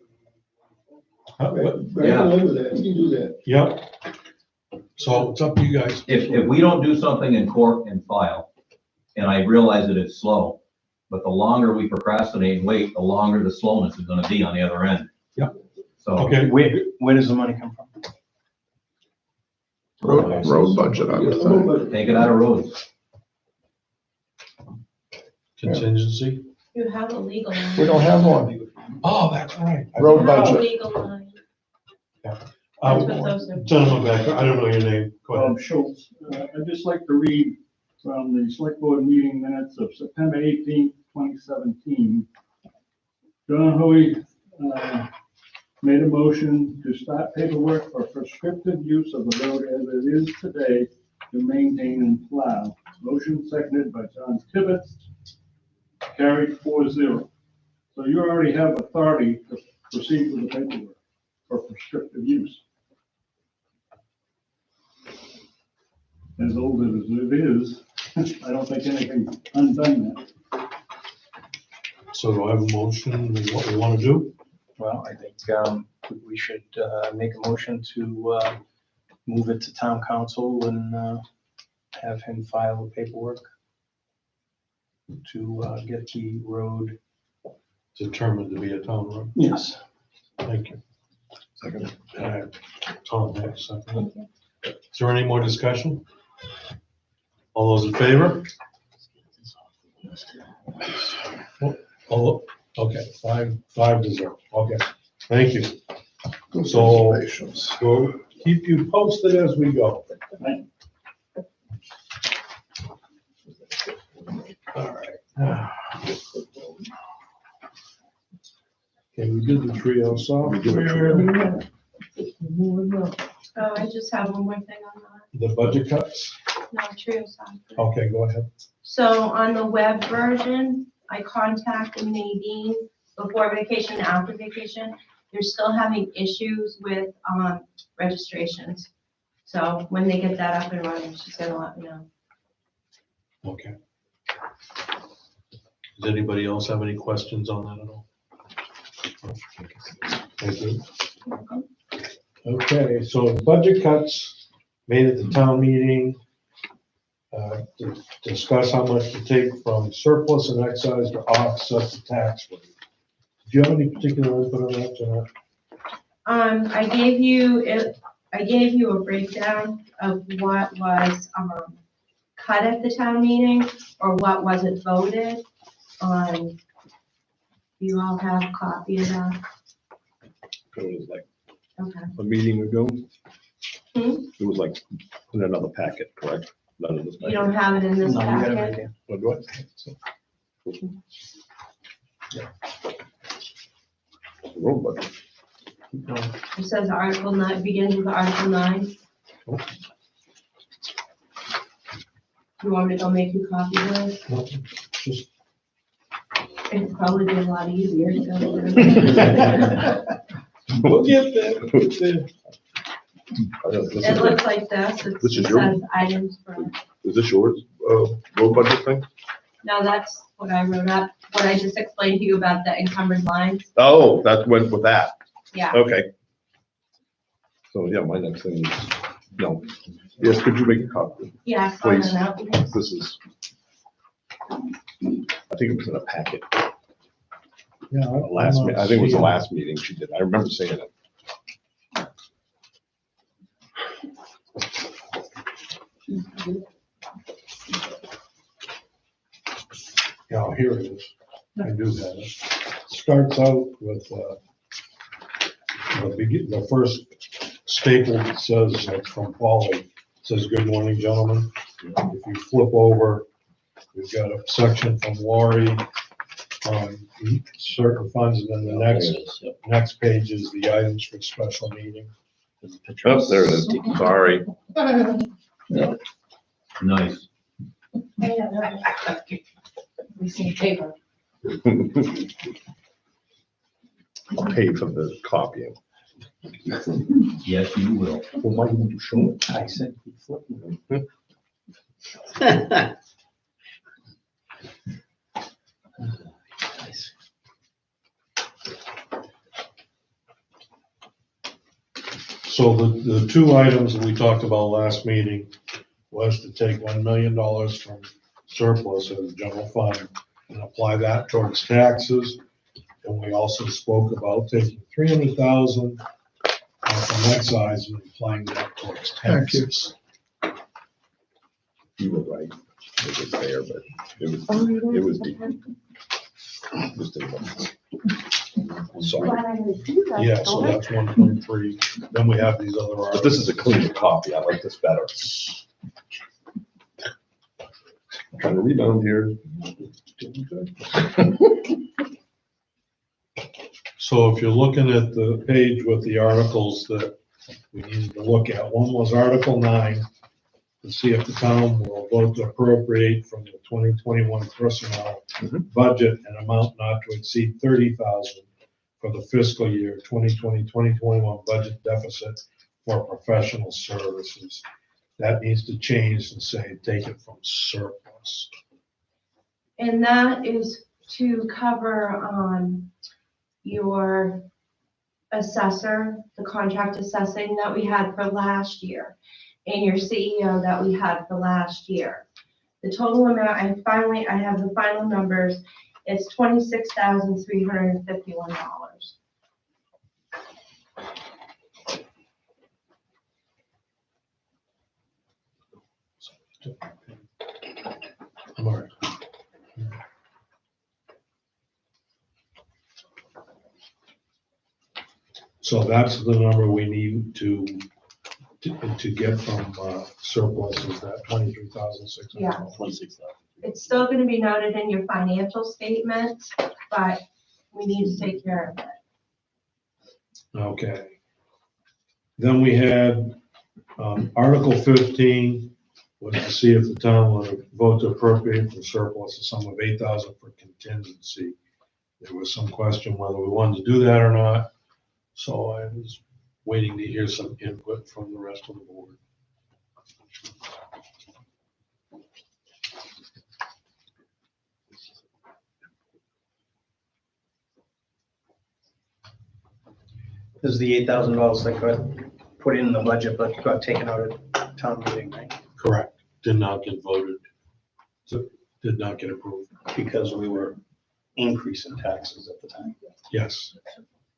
Huh, what? Grant can live with that, you can do that. Yep. So it's up to you guys. If we don't do something in court and file, and I realize that it's slow, but the longer we procrastinate and wait, the longer the slowness is gonna be on the other end. Yep. So. Okay, Where does the money come from? road budget, I would think. Take it out of roads. contingency. You have a legal line. We don't have one. Oh, that's right. Road You have a budget. legal line. That's Uh, what those are. Gentleman back, I don't know your name. Go ahead. Schultz. I'd just like to read from the select board meeting minutes of September 18th, 2017. John Hoey made a motion to start paperwork for prescriptive use of the road as it is today to maintain and plow. Motion seconded by John Tibbetts, carried 4-0. So you already have authority to proceed with the paperwork for prescriptive use. As old as it is, I don't think anything's undone yet. So do I have a motion, and what we want to do? Well, I think we should make a motion to move it to town council and have him file the paperwork to get the road. Determined to be a town road. Yes. Thank you. Second. Tom, next, second. Is there any more discussion? All those in favor? Oh, okay, 5-0. Okay, thank you. So Observations. we'll keep you posted as we go. All right. Okay, we did the trio software, Oh, I just have one more thing on that. the budget cuts. No, trio software. Okay, go ahead. So on the web version, I contacted Nadine before vacation, and after vacation. They're still having issues with registrations. So when they get that up and running, she's gonna let me know. Okay. Does anybody else have any questions on that at all? Thank you. Okay, so budget cuts made at the town meeting. To discuss how much to take from surplus and excise to offset the tax rate. Do you have any particular input on that, Jeanette? I gave you a breakdown of what was, cut at the town meeting or what wasn't voted on. You all have a copy of that? It was like Okay. a meeting ago. Hmm? It was like in another packet, correct? None of this. You don't have it in this No, you got it right packet? there. What do I? Road budget. No, It says Article 9, begins with Article 9. You want me to go make you copies of it? No, just. It'd probably be a lot easier to go through. We'll get there. We'll get there. It looks like this. It This is says yours? items for, Is this yours, road budget thing? no, that's what I wrote up, what I just explained to you about the encumbered lines. Oh, that went with that. Yeah. Okay. So, yeah, my next thing is, no. Yes, could you make a copy? Yeah, I saw Please. that out. This is, I think it was in a packet. Yeah. I think it was the last meeting she did. I remember seeing it. Yeah, here it is. I do have it. Starts out with, the first staple that says, from Polly, it says, "Good morning, gentlemen." If you flip over, we've got a section from Lori on certain funds, and then the next page is the items for special meeting. Oh, there it is. Sorry. Nice. We see paper. I'll pay for the copying. Yes, you will. Well, why didn't you show it? I said, keep flipping. So the two items that we talked about last meeting was to take $1 million from surplus of the general fund and apply that towards taxes. And we also spoke about taking 300,000 from excise and applying that towards Thank you. taxes. You were right. It was there, but it was deep. Just didn't look. Sorry. Yeah, so that's 1.3. Then we have these other But articles. this is a cleaner copy. I like this better. I'm trying to rebound here. So if you're looking at the page with the articles that we needed to look at, one was Article 9, to see if the town will vote to appropriate from the 2021 personnel budget an amount not to exceed 30,000 for the fiscal year 2020-2021 budget deficit for professional services. That needs to change and say, take it from surplus. And that is to cover, your assessor, the contract assessing that we had for last year, and your CEO that we had for last year. The total amount, I have the final numbers, it's $26,351. All right. So that's the number we need to get from surplus, is that 23,600. Yeah. It's still gonna be noted in your financial statement, but we need to take care of it. Okay. Then we had Article 15 was to see if the town would vote to appropriate from surplus a sum of 8,000 for contingency. There was some question whether we wanted to do that or not, so I was waiting to hear some input from the rest of the board. This is the $8,000 that got put in the budget, but got taken out at town meeting, right? Correct. Did not get voted. So did not get approved. Because we were increasing taxes at the time. Yes.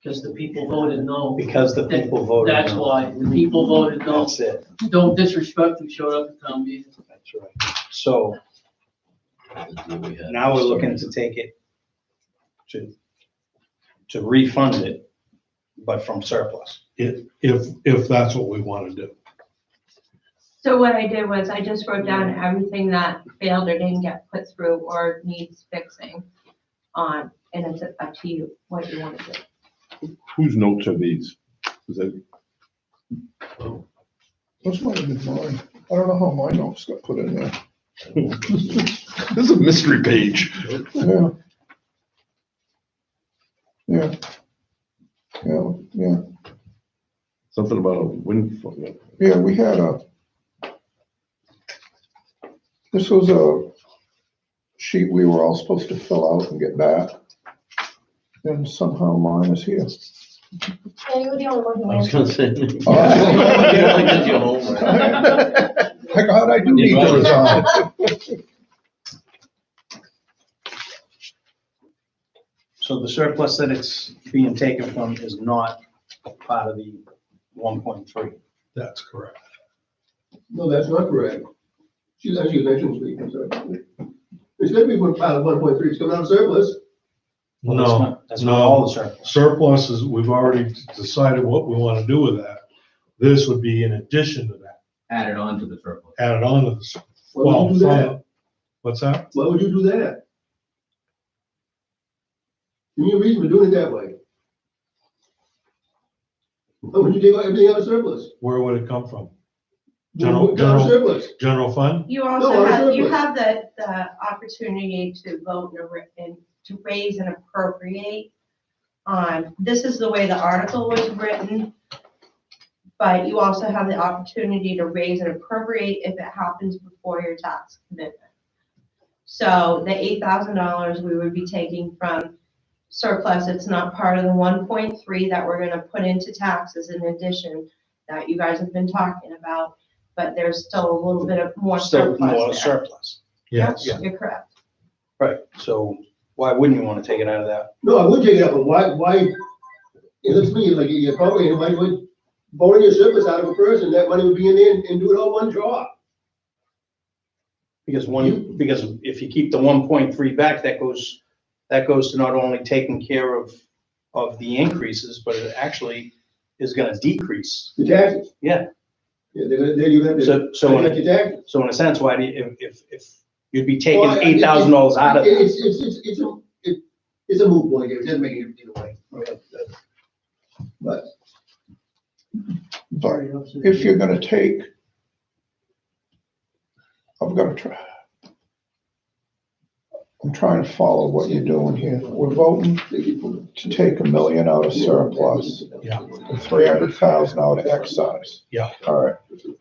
Because the people voted no. Because the people voted. That's no. why, the people voted no. That's it. Don't disrespect who showed up at town meeting. That's right. So now we're looking to take it to refund it, but from surplus. If that's what we want to do. So what I did was I just wrote down everything that failed or didn't get put through or needs fixing on, and it's up to you what you want to do. Whose notes are these? Is that, Those might have been mine. I don't know how my notes got put in there. this is a mystery page. Yeah. Yeah. Yeah, yeah. Something about a windfall. Yeah, we had this was a sheet we were all supposed to fill out and get back. And somehow mine is here. Yeah, you were the only one who I was answered. gonna say. Oh. You only did your homework. Thank God I do need to resign. So the surplus that it's being taken from is not part of the 1.3. That's correct. No, that's not correct. She's actually mentioned speaking, I'm sorry. It's gonna be one part of 1.3, it's coming out of surplus. Well, that's No, not- That's not all the surplus. surpluses, we've already decided what we want to do with that. This would be in addition to that, Added on to the surplus. added on to the, Why would you do that? what's that? Why would you do that? Give me a reason for doing it that way. Why would you take everything out of surplus? Where would it come from? Out General- of surplus. General fund? You No, also I'm have, you sure, have the opportunity to vote and to raise and appropriate. This is the way the article was written. But you also have the opportunity to raise and appropriate if it happens before your tax commitment. So the $8,000 we would be taking from surplus, it's not part of the 1.3 that we're gonna put into taxes in addition that you guys have been talking about, but there's still a little bit of more Still surplus more there. surplus. Yes. Yep, you're correct. Right, so why wouldn't you want to take it out of that? No, I would take it out, but why, it looks to me like you're probably, why would voting your surplus out of a person, that money would be in there and do it all one job. Because if you keep the 1.3 back, that goes to not only taking care of the increases, but it actually is gonna decrease. The taxes. Yeah. Yeah, they're you have to. So Your taxes. in a sense, why do you, if you'd be taking Well, $8,000 out of it? It's a moot point, it doesn't make it either way. But. But if you're gonna take, I'm trying to follow what you're doing here. We're voting to take $1 million out of surplus. Yeah. And 300,000 out of excise. Yeah. All right.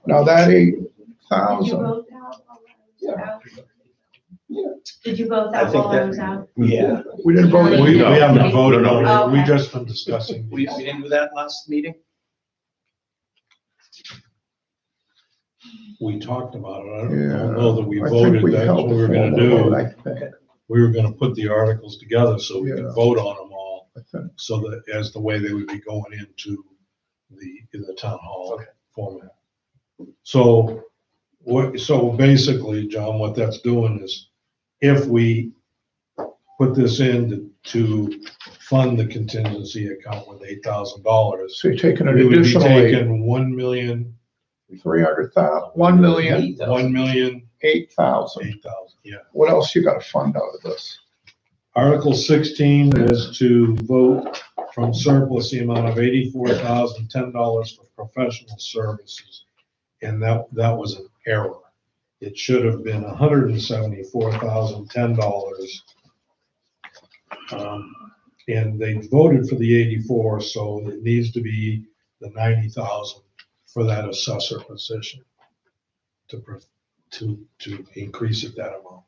Now that Did you 8,000, vote out? Yeah. Did you vote I that think while I that- was out? Yeah. we didn't vote. We No. haven't voted on it, we Okay. just been discussing We these. didn't do that last meeting? We talked about it, I Yeah. don't know that we I think voted, we that's held what we a were gonna formal vote, I do. think. We were gonna put the articles together so we Yeah. could vote on them all, I think. so that as the way they would be going into the town hall format. So so basically, John, what that's doing is, if we put this in to fund the contingency account with $8,000, So you're taking an we would be additional taking 1,000,000, 300,000, 1,000,000, 1,000,000, 8,000. 8,000, yeah. What else you gotta fund out of this? Article 16 is to vote from surplus the amount of $84,010 for professional services. And that was an error. It should have been $174,010. And they voted for the 84, so it needs to be the 90,000 for that assessor position to increase it that amount.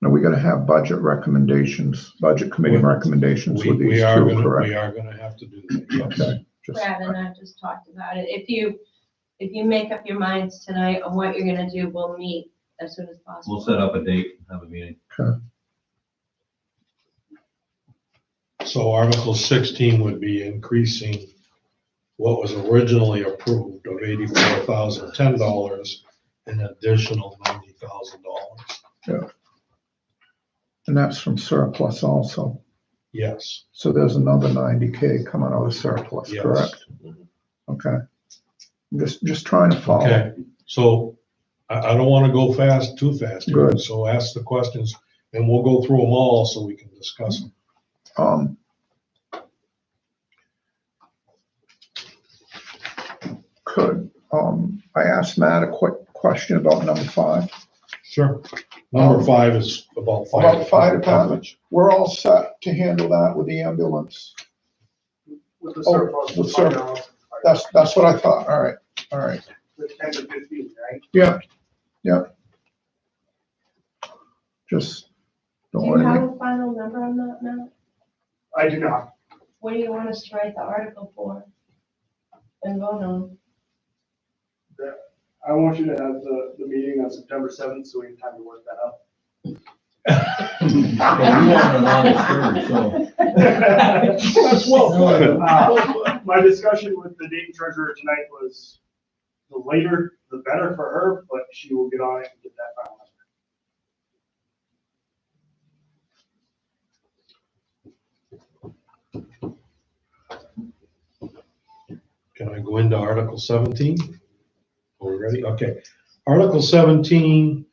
Now, we gotta have budget recommendations, budget committee recommendations with these two, we correct? are gonna have to do that, yes. Okay, just, Brad and I just talked about it. If you make up your minds tonight on what you're gonna do, we'll meet as soon as possible. We'll set up a date and have a meeting. So Article 16 would be increasing what was originally approved of $84,010, an additional $90,000. and that's from surplus also. Yes, So there's another 90K coming out of surplus, Yes. correct? Okay. Just trying to follow. okay, so I don't wanna go too fast. here, Good. So ask the questions and we'll go through them all so we can discuss them. I asked Matt a quick question about number 5. Sure. Number 5 is about fire. About fire department. We're all set to handle that with the ambulance. With the Oh, surplus. with surplus. That's what I thought. All right. The 10 to 15, right? Yeah. Just Do don't you want have to. a final number on that, Matt? I do not. What do you want us to write the article for? And vote on? I want you to have the meeting on September 7th, so we have time to work that out. Well, you want it on the 3rd, so. That's well. My discussion with the Dayton treasurer tonight was the later, the better for her, but she will get on it and get that final number. Can I go into Article 17? Are we ready? Okay. Article 17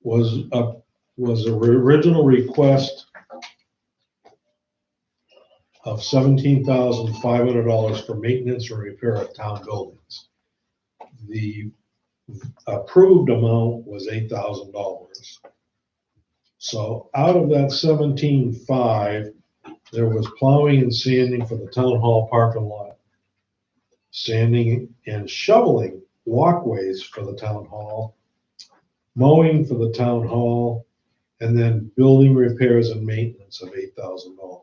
was an original request of $17,500 for maintenance and repair of town buildings. The approved amount was $8,000. So out of that 17,500, there was plowing and sanding for the town hall parking lot, sanding and shoveling walkways for the town hall, mowing for the town hall, and then building repairs and maintenance of $8,000.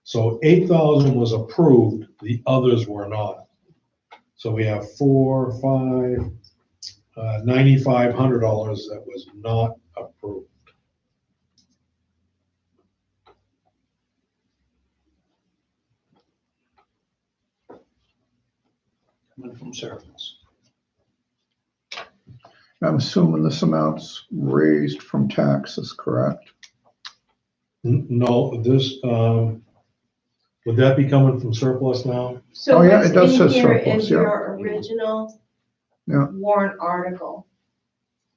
So 8,000 was approved, the others were not. So we have $9,500 that was not approved. Coming from surplus. I'm assuming this amount's raised from taxes, correct? No, this, would that be coming from surplus now? So Oh, yeah, what's it does in say here surplus, is yeah. your original Yeah. warrant article.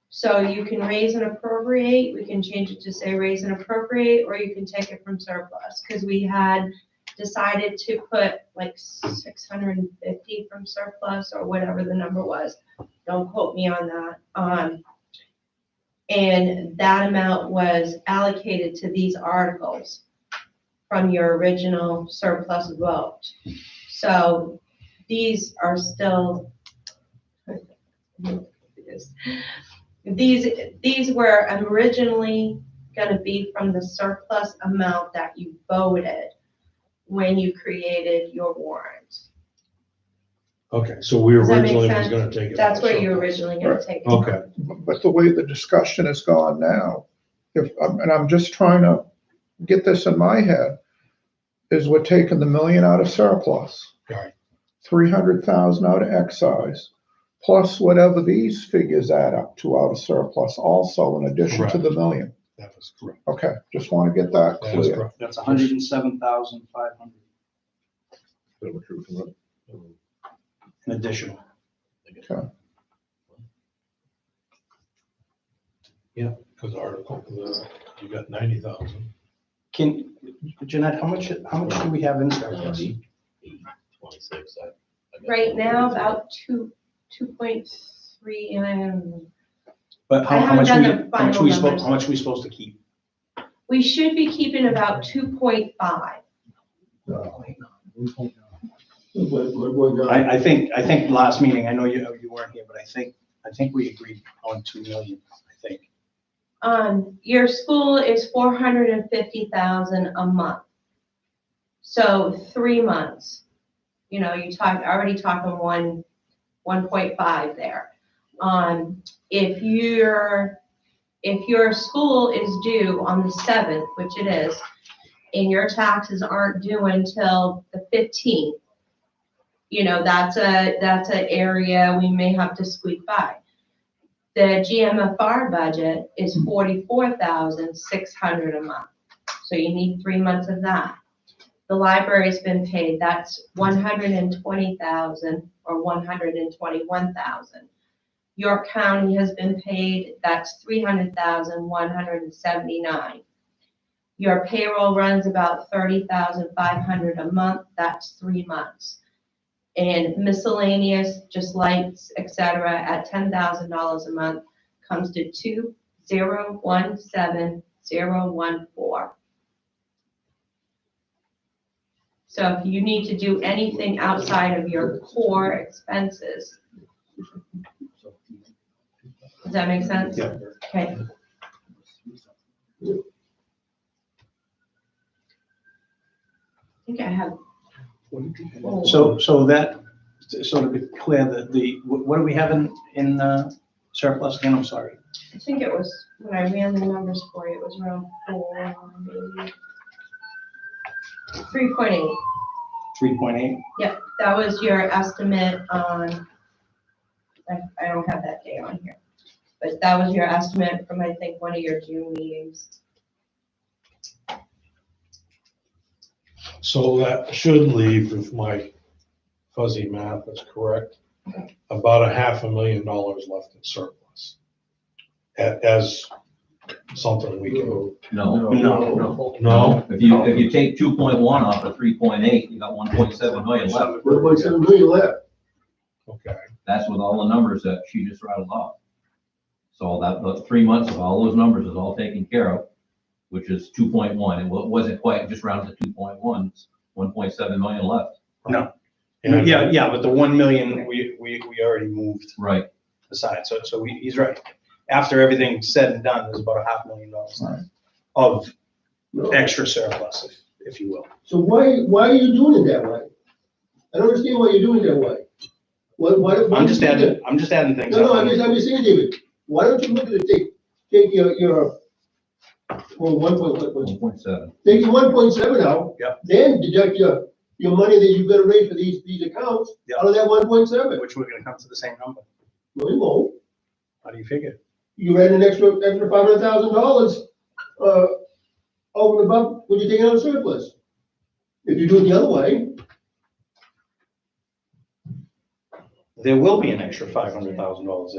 So you can raise and appropriate, we can change it to say raise and appropriate, or you can take it from surplus, because we had decided to put like 650 from surplus or whatever the number was. Don't quote me on that. And that amount was allocated to these articles from your original surplus vote. So these are still, these were originally gonna be from the surplus amount that you voted when you created your warrant. Okay, so we Does that make originally was sense? gonna take it. That's out where of you surplus. originally gonna take it. Okay, But the way the discussion has gone now, and I'm just trying to get this in my head, is we're taking the million out of surplus, right, 300,000 out of excise, plus whatever these figures add up to out of surplus also in addition to the million. that is correct. Okay, just want to get that That is clear. correct. That's 107,500 in additional. Yeah, because article, you got 90,000. Can, Jeanette, how much do we have in surplus? 26. Right now, about 2.3, and But I haven't done the final numbers. how much we supposed to keep? we should be keeping about 2.5. I think last meeting, I know you weren't here, but I think we agreed on 2 million, I think. Your school is 450,000 a month. So 3 months, you know, already talking 1.5 there. If your school is due on the 7th, which it is, and your taxes aren't due until the 15th, you know, that's an area we may have to squeak by. The GMFR budget is 44,600 a month. So you need 3 months of that. The library's been paid, that's 120,000 or 121,000. York County has been paid, that's 300,179. Your payroll runs about 30,500 a month, that's 3 months. And miscellaneous, just lights, etc., at $10,000 a month comes to 2017014. So if you need to do anything outside of your core expenses, does that make sense? Yeah. Okay. I think I have. So to be clear, what do we have in surplus again? I'm sorry. I think it was, when I ran the numbers for you, it was around 3.8. 3.8? Yep, that was your estimate on, I don't have that day on here, but that was your estimate from, I think, one of your June meetings. So that should leave, if my fuzzy math is correct, about $500,000 left in surplus. As something we can. No. No? If you take 2.1 off of 3.8, you got 1.7 million left. 1.7 million left. Okay. That's with all the numbers that she just rattled off. So those 3 months of all those numbers is all taken care of, which is 2.1. It wasn't quite just rounded to 2.1, it's 1.7 million left. No. Yeah, but the 1 million we already moved Right. aside. So he's right. After everything's said and done, there's about $500,000 Right. of extra surplus, if you will. So why are you doing it that way? I don't understand why you're doing it that way. Why I'm just adding things. No, I'm just saying, David, why don't you look at it, take your, well, 1.7. take your 1.7 out. Yep. Then deduct your money that you've got to raise for these accounts Yep. out of that 1.7. Which we're gonna come to the same number. No, you won't. How do you figure? You add an extra $500,000, over and above what you're taking out of surplus. If you do it the other way, There will be an extra $500,000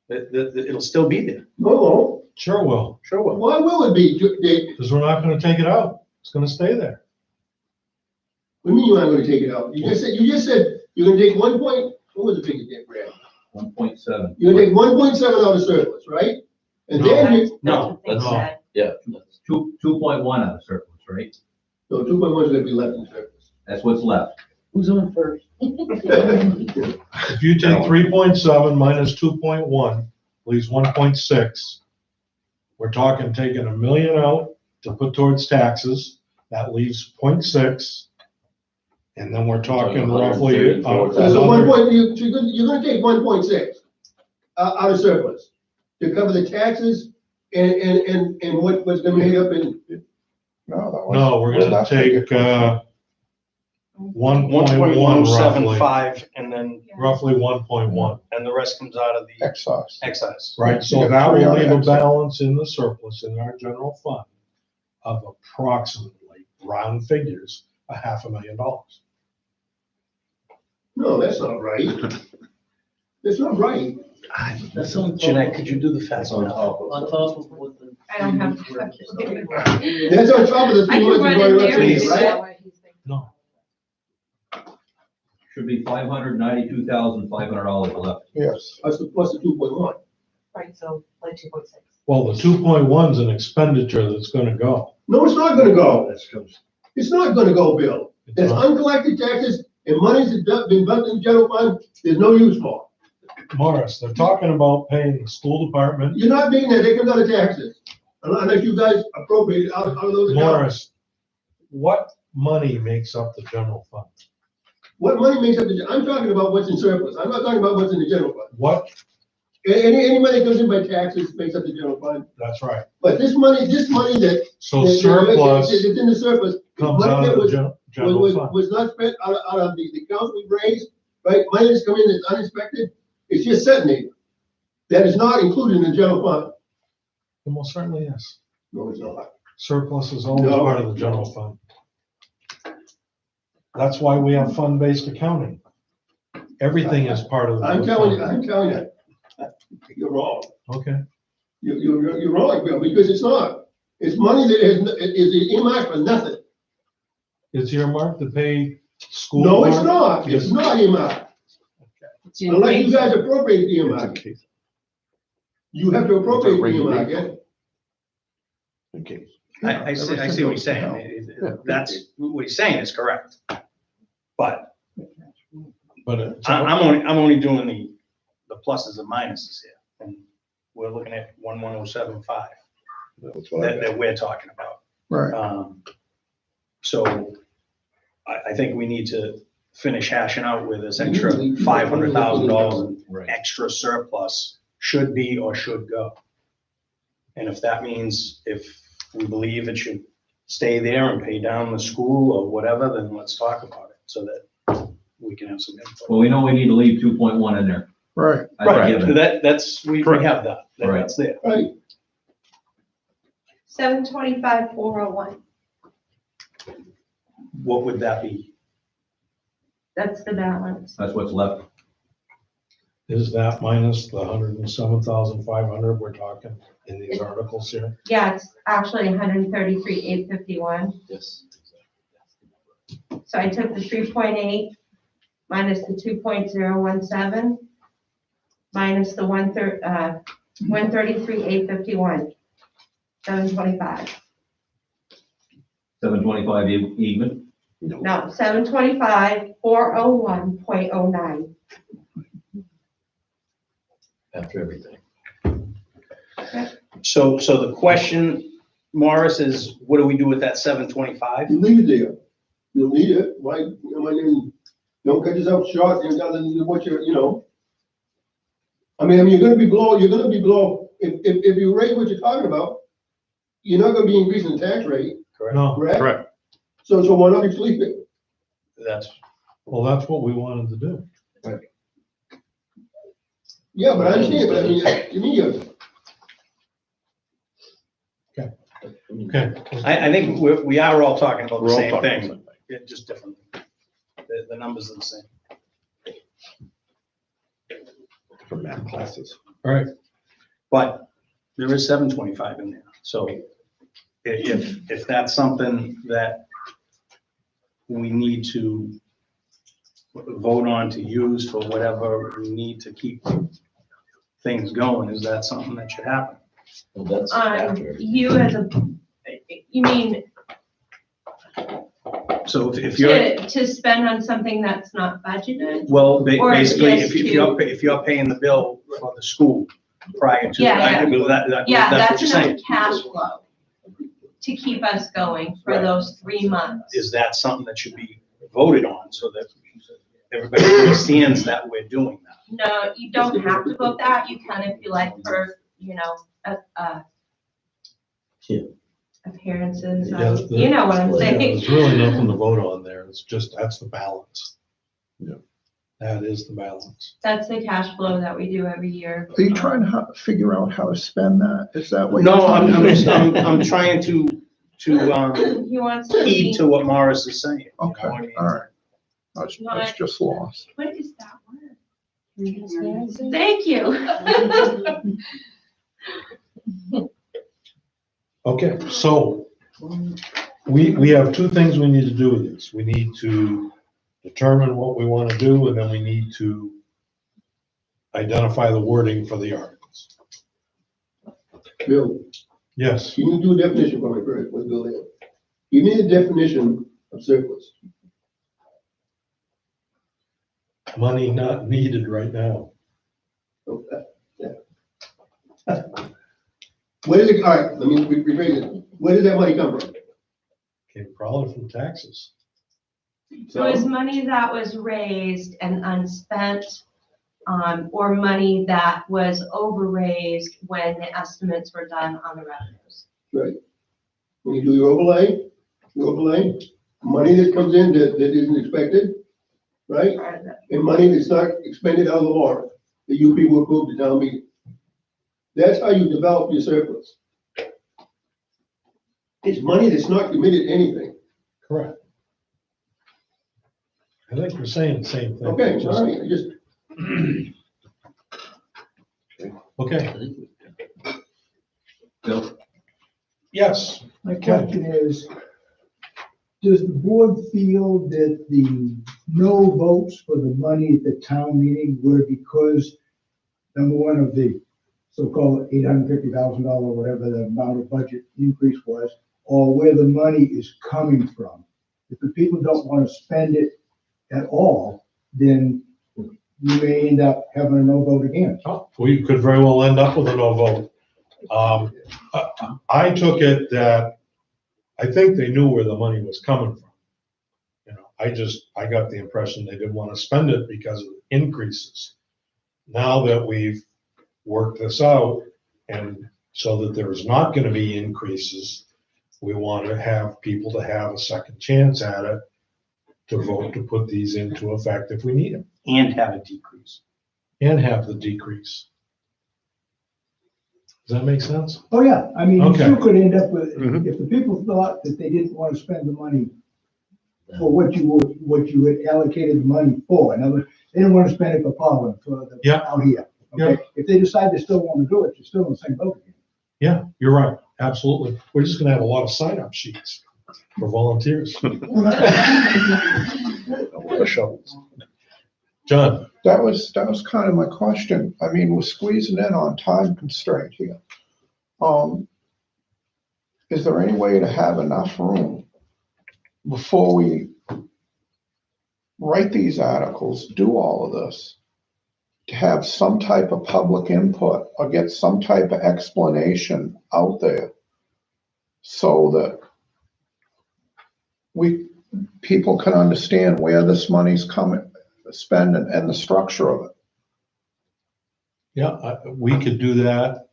there. It'll still be there. no, it won't. Sure will, Sure will. Why will it be, Dave? because we're not gonna take it out. It's gonna stay there. What do you mean you're not gonna take it out? You just said you're gonna take what was the figure, Dick, Brad? 1.7. You're gonna take 1.7 out of surplus, right? And then you, No, That's what they said. Yeah. 2.1 out of surplus, right? so 2.1 is gonna be left in surplus. That's what's left. Who's on first? If you take 3.7 minus 2.1, leaves 1.6. We're talking taking $1 million out to put towards taxes, that leaves 0.6. And then we're talking roughly. So 1 point, you're gonna take 1.6 out of surplus to cover the taxes and what's gonna be made up in. No, we're gonna take 1.1 roughly, 1.175 and then, roughly 1.1, and the rest comes out of the Excise. excise. right? So You got that three will on leave a excise. balance in the surplus in our general fund of approximately, round figures, $500,000. No, that's not right. That's not right. That's on top. Jeanette, could you do the fast On math? top of. On top of what the. I don't have. That's on top of the I 3 can months run of in going there. Please. right? No, Should be $592,500 left. Yes. Plus the 2.1. Right, so like 2.6. well, the 2.1 is an expenditure that's gonna go. No, it's not gonna go. That's comes. It's not gonna go, Bill. It's That's not. uncollected taxes and monies that been dumped in the general fund, there's no use for. Morris, they're talking about paying the school department. You're not being there, they come out of taxes, unless you guys appropriate out of those accounts. Morris, what money makes up the general fund? What money makes up I'm talking about what's in surplus, I'm not talking about what's in the general fund. What? Any money that comes in by taxes makes up the general fund, That's right. but this money that. So surplus It's in the surplus. comes money out that of the was- general fund. Was not spent out of the accounts we raised, right? Money that's come in that's unexpected, it's just sitting there. That is not included in the general fund. It most certainly is. No, it's not. Surplus is always No. part of the general fund. That's why we have fund-based accounting. Everything is part of the. I'm general telling you, you're wrong. fund. Okay, You're wrong, Bill, because it's not. It's money that is earmarked for nothing. it's earmarked to pay school. No, it's board? not. Yes. It's not earmarked. It's in Unless you case- guys appropriate the It's a earmark. case, You have to appropriate the regulation. earmark, yeah? a case. I see what he's saying. That's, what he's saying is correct. But But it's. I'm only doing the pluses and minuses here. And we're looking at 11075 That's what I got. that we're talking about. Right. So I think we need to finish hashing out where this extra $500,000 Right. extra surplus should be or should go. And if that means if we believe it should stay there and pay down the school or whatever, then let's talk about it so that we can have some input. Well, we know we need to leave 2.1 in there. Right. That's a Right, given. that's, we have that, Right. that's there. Right. 725,401, What would that be? that's the balance. That's what's left. Is that minus the 107,500 we're talking in these articles here? Yeah, it's actually 133,851. Yes. So I took the 3.8 minus the 2.017 minus the 133,851, 725. 725 even. No, 725,401.09. After everything. So the question, Morris, is what do we do with that 725? You leave it there. You need it, why, don't cut yourself short, you got what you're. I mean, you're gonna be below, if you rate what you're talking about, you're not gonna be increasing the tax rate, No, correct? Correct. So why not just leave it? That's, well, that's what we wanted to do. Yeah, but I understand, but I mean, to me, Okay, I think we are all talking about the We're all same talking the thing, same thing. just different. The numbers are the same. For math classes. all right. But there is 725 in there, so if that's something that we need to vote on to use for whatever we need to keep things going, is that something that should happen? Well, that's after everything. You as you mean So if you're, to spend on something that's not budgeted? well, Or basically, just if you're paying the bill for the school prior to, Yeah, I believe that's Yeah, what that's you're saying. enough cash flow to keep us going for Right. those 3 months. Is that something that should be voted on so that everybody understands that we're doing that? No, you don't have to vote that, you can if you like for, Yeah. appearances, Yeah, you know what I'm Yeah, saying? there's really nothing to vote on there. It's just, that's the balance. Yeah. That is the balance. That's the cash flow that we do every year. Are you trying to figure out how to spend that? Is that what? No, you're I'm trying to do? I'm trying to He wants to heed be, to what Morris is saying. you know Okay, what I mean? all right. I was just lost. what is that word? Thank you. Okay, so we have two things we need to do with this. We need to determine what we want to do, and then we need to identify the wording for the articles. Bill, Yes, can you do a definition for me first, let's go there. Give me the definition of surplus. money not needed right now. Yeah. Where does it, all right, let me rephrase it. Where does that money come from? Came probably from taxes. It was money that was raised and unspent, or money that was overraised when the estimates were done on the revenues. Right. When you do your overlay, money that comes in that isn't expected, right? Part of it. And money that's not expended out of the warrant, that you people approved at town meeting. That's how you develop your surplus. It's money that's not committed to anything. Correct. I think we're saying the same thing. Okay, Just- all right, I just, Okay, Bill? yes. My question is, does the board feel that the no votes for the money at the town meeting were because, number one, of the so-called $850,000, whatever the amount of budget increase was, or where the money is coming from? If the people don't want to spend it at all, then you may end up having a no vote again. Oh, we could very well end up with a no vote. I took it that, I think they knew where the money was coming from. You know, I got the impression they didn't want to spend it because of increases. Now that we've worked this out, and so that there's not gonna be increases, we want to have people to have a second chance at it, to vote to put these into effect if we need them, And have a decrease. and have the decrease. Does that make sense? Oh, yeah, I mean, you Okay. still could end up with, Mhm. if the people thought that they didn't want to spend the money for what you had allocated the money for, in other words, they didn't want to spend it for pollen, for the, Yeah. out here. Okay, if they decide they still want to do it, you're still in the same boat again. Yeah, you're right, absolutely. We're just gonna have a lot of sign-up sheets for volunteers. A lot of shovels. John? That was kind of my question. I mean, we're squeezing in on time constraint here. Is there any way to have enough room before we write these articles, do all of this, to have some type of public input or get some type of explanation out there so that people can understand where this money's coming, spending, and the structure of it? Yeah, we could do that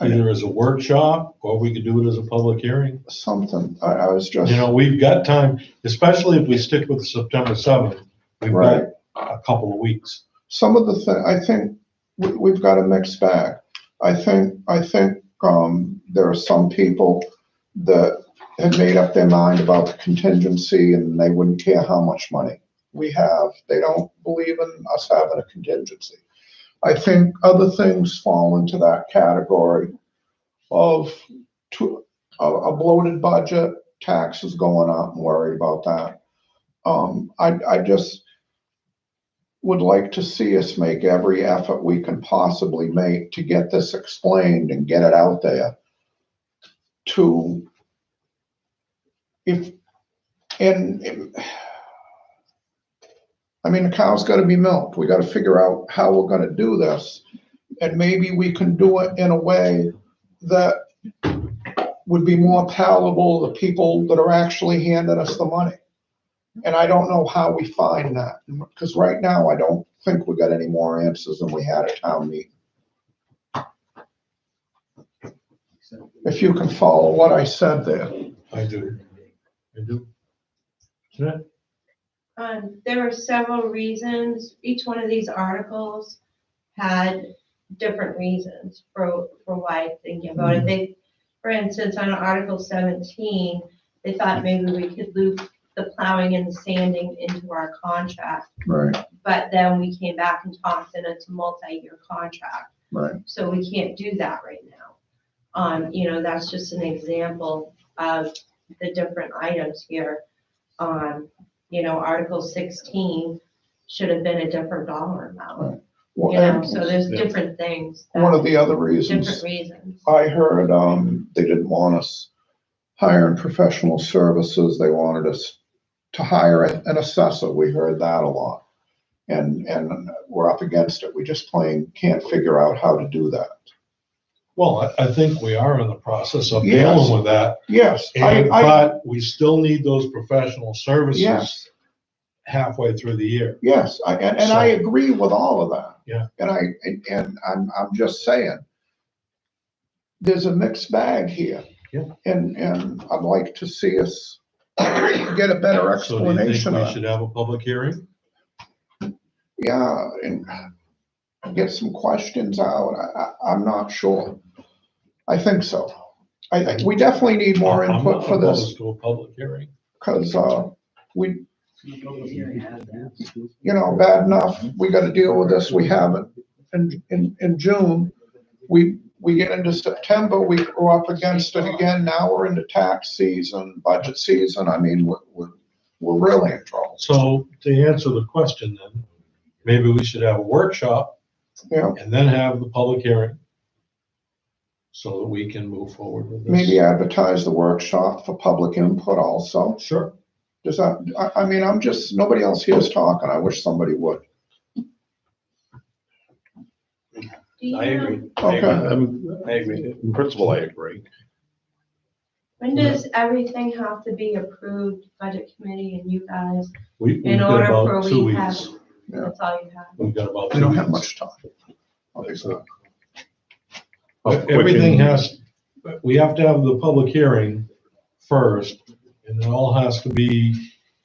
either as a workshop, or we could do it as a public hearing. Something, I was just. You know, we've got time, especially if we stick with September 7th, we've Right. got a couple of weeks. Some of the I think we've got a mixed bag. I think, there are some people that have made up their mind about the contingency and they wouldn't care how much money we have. They don't believe in us having a contingency. I think other things fall into that category of a bloated budget, taxes going up, and worried about that. I just would like to see us make every effort we can possibly make to get this explained and get it out there I mean, the cow's gotta be milked. We gotta figure out how we're gonna do this. And maybe we can do it in a way that would be more palatable to people that are actually handing us the money. And I don't know how we find that, because right now I don't think we got any more answers than we had at town meeting. If you can follow what I said there. I do. Yeah. There were several reasons. Each one of these articles had different reasons for why thinking about it. They, for instance, on Article 17, they thought maybe we could loop the plowing and the sanding into our contract. Right, But then we came back and talked, and it's a multi-year contract. right. So we can't do that right now. That's just an example of the different items here. Article 16 should have been a different dollar amount. Well, So there's different things. one of the other reasons Different reasons. I heard, they didn't want us hiring professional services. They wanted us to hire an assessor. We heard that a lot. and we're up against it. We just plain can't figure out how to do that. Well, I think we are in the process of Yes. dealing with that. Yes, But we still need those professional services yes, halfway through the year. yes, and I agree with all of that. Yeah. And I'm just saying, there's a mixed bag here. Yeah. And I'd like to see us get a better So do you think explanation we of it. should have a public hearing? Yeah, and get some questions out. I'm not sure. I think so. We definitely need more I'm input not for this, opposed to a public hearing. because, we, bad enough, we gotta deal with this, we haven't. In June, we get into September, we go up against it again, now we're into tax season, budget season, I mean, we're really in trouble. So to answer the question then, maybe we should have a workshop Yeah, and then have the public hearing so that we can move forward with this. maybe advertise the workshop for public input also. Sure. Does that, I mean, nobody else here is talking, I wish somebody would. I agree. Okay. I agree. In principle, I agree. When does everything have to be approved, budget committee and you guys, We've in got order for about 2 we have, weeks. that's all you have? We've got about 2 weeks. We don't have much time. Obviously. Everything we have to have the public hearing first, and it all has to be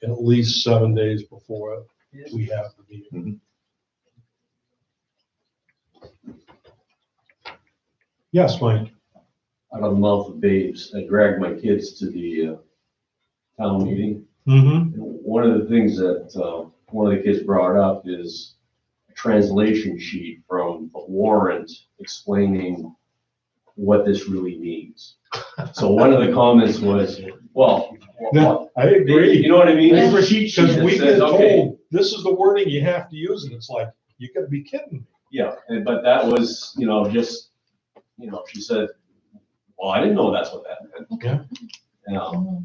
at least 7 days before we have the meeting. Yes, Mike? Out of the mouth of babes, I dragged my kids to the town meeting. Mm-hmm. One of the things that one of the kids brought up is a translation sheet from a warrant explaining what this really means. So one of the comments was, well, No, I agree. you know what I mean? Because It we've says, been okay. told, this is the wording you have to use, and it's like, you gotta be kidding me. Yeah, but that was, just, she said, well, I didn't know that's what that meant. Yeah. Yeah,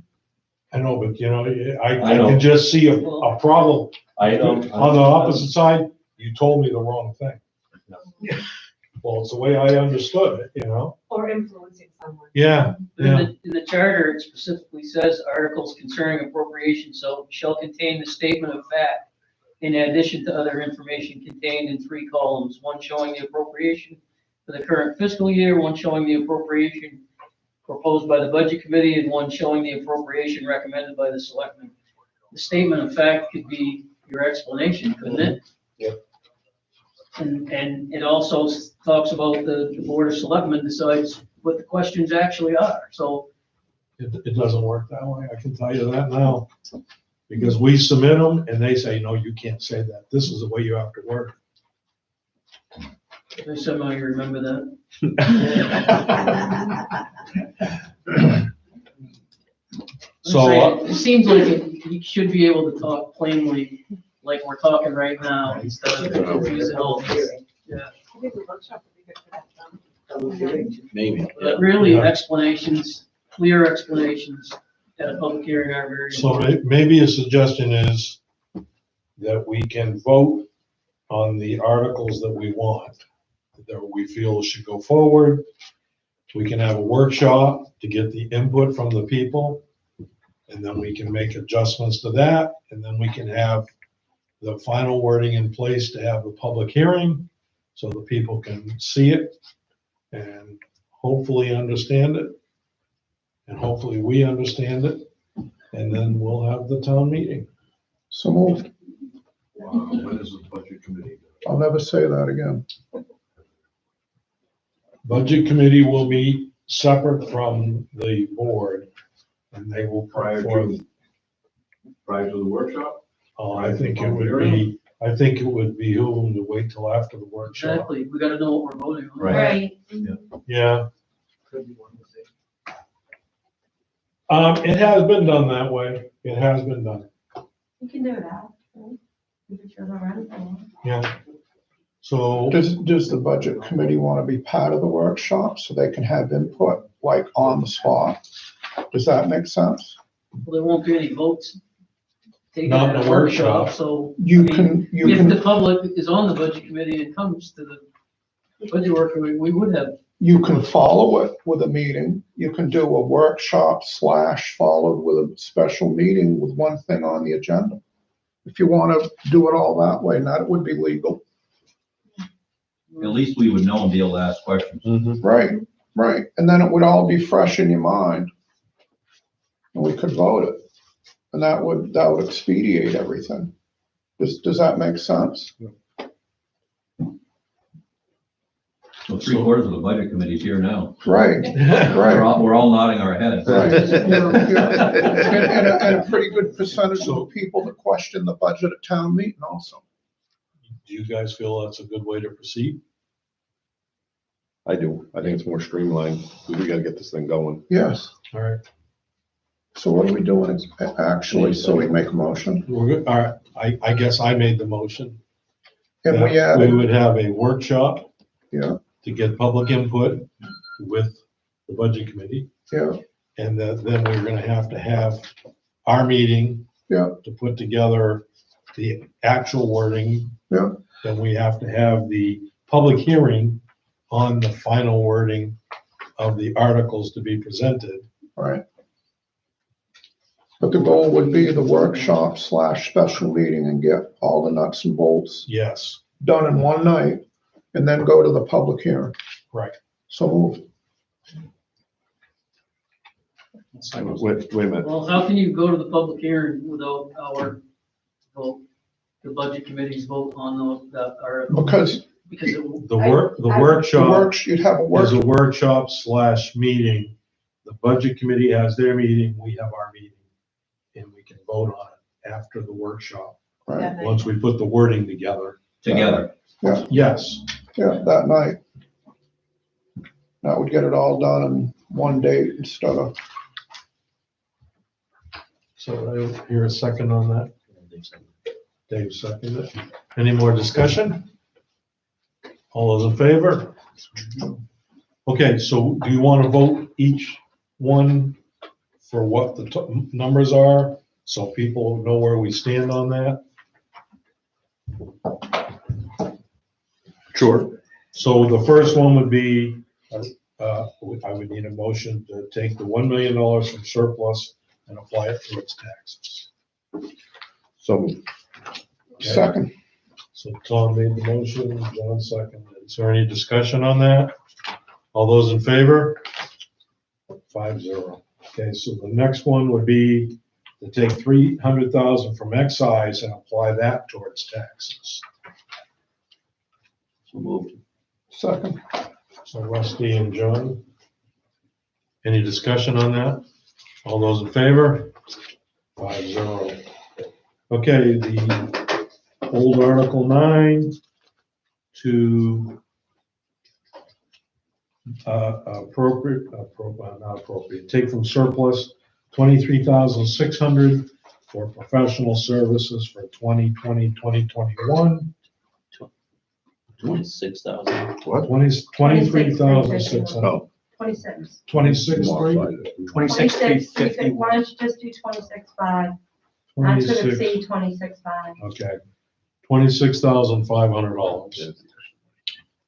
I know, but I I know. can just see a problem. I know. On the opposite side, you told me the wrong thing. Well, it's the way I understood it, Or influencing someone. Yeah, But in the charter, it specifically says articles concerning appropriation shall contain the statement of fact in addition to other information contained in 3 columns, one showing the appropriation for the current fiscal year, one showing the appropriation proposed by the budget committee, and one showing the appropriation recommended by the selectmen. The statement of fact could be your explanation, couldn't it? Yep. And it also talks about the board of selectmen decides what the questions actually are, so. it doesn't work that way, I can tell you that now. Because we submit them and they say, no, you can't say that. This is the way you have to work. I somehow you remember that. So, It seems like you should be able to talk plainly, like we're talking right now, instead of confusing all these. Yeah, I think the workshop would be good for that. Maybe. but really, Yeah. explanations, clear explanations at a public hearing are very So important. maybe a suggestion is that we can vote on the articles that we want, that we feel should go forward. We can have a workshop to get the input from the people, and then we can make adjustments to that, and then we can have the final wording in place to have the public hearing, so the people can see it and hopefully understand it. And hopefully we understand it, and then we'll have the town meeting. So moved. Wow, when is the budget committee? I'll never say that again. Budget committee will meet separate from the board, and they will Prior forth. to the workshop? I think it would behoove them to wait till after the workshop. Exactly, we gotta know what we're voting on. Right. Yeah. It has been done that way. It has been done. You can do that. If it's your run. Yeah. So, Does the budget committee want to be part of the workshop so they can have input, like on the spot? Does that make sense? Well, there won't be any votes. take it Not in at a a workshop, workshop. so. You I mean, can, you If can, the public is on the budget committee and comes to the budget work, we would have, you can follow it with a meeting. You can do a workshop / followed with a special meeting with one thing on the agenda. If you want to do it all that way, that would be legal. At least we would know and be able to ask questions. Right, right. And then it would all be fresh in your mind. And we could vote it. And that would expedite everything. Does that make sense? So 3/4 of the budget committee's here now. Right, right. We're all nodding our heads. Right. And a pretty good percentage of the people that question the budget at town meeting also. Do you guys feel that's a good way to proceed? I do. I think it's more streamlined. We gotta get this thing going. Yes. All right, So what are we doing actually, so we make a motion? we're good. All right, I guess I made the motion. And we that We added, would have a workshop yeah, to get public input with the budget committee. yeah, And that then we're gonna have to have our meeting. Yeah. To put together the actual wording. Yeah. Then we have to have the public hearing on the final wording of the articles to be presented. right. But the goal would be the workshop / special meeting and get all the nuts and bolts Yes, done in one night and then go to the public hearing. right. So move. Wait a minute. well, how can you go to the public hearing without our vote, the budget committee's vote on that article? Because Because it, The the workshop you'd have a is a work, workshop / meeting. The budget committee has their meeting, we have our meeting. And we can vote on it after the workshop, right, once we put the wording together. Together. Yes, yeah, that night. That would get it all done in one date instead of, so I hear a second on that. Dave seconded it. Any more discussion? All those in favor? Okay, so do you want to vote each one for what the numbers are, so people know where we stand on that? Sure. So the first one would be, I would need a motion to take the $1 million from surplus and apply it towards taxes. So second, So Tom made the motion, John seconded. Is there any discussion on that? All those in favor? 5-0. Okay, so the next one would be to take 300,000 from excise and apply that towards taxes. So moved. second, So Rusty and John. Any discussion on that? All those in favor? 5-0. Okay, the old Article 9 to not appropriate, take from surplus 23,600 for professional services for 2021. 26,000. what? 23,600. Oh, 26. 26, Twenty-six, 350. Why don't you just do 26.5? Not to exceed 26.5. Okay, $26,500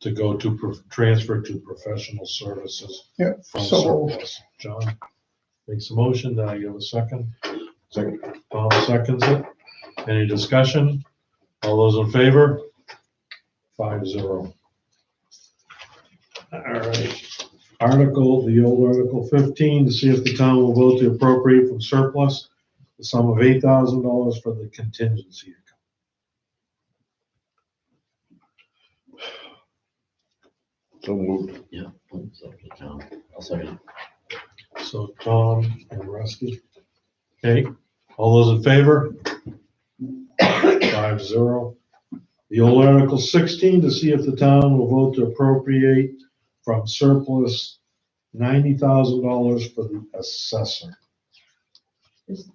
to go to transfer to professional services yeah, from so surplus. John makes a motion, then I give a second. second. Tom seconds it. Any discussion? All those in favor? 5-0. All right. The old Article 15, to see if the town will vote to appropriate from surplus the sum of $8,000 for the contingency account. So moved. Yeah. I'll second. So Tom and Rusty. Okay, all those in favor? 5-0. The old Article 16, to see if the town will vote to appropriate from surplus $90,000 for the assessor. Just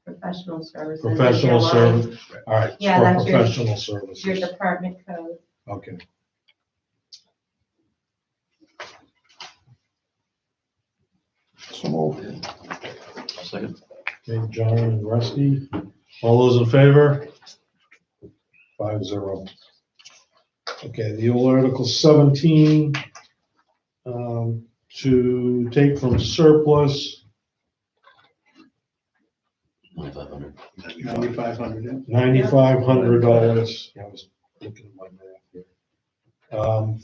professional services. Professional is your line. service, all right, Yeah, for that's your- professional Your services. department code. Okay. so move. Second. Okay, John and Rusty, All those in favor? 5-0. Okay, the old Article 17, to take from surplus $9,500. $9,500. I was looking at my math here.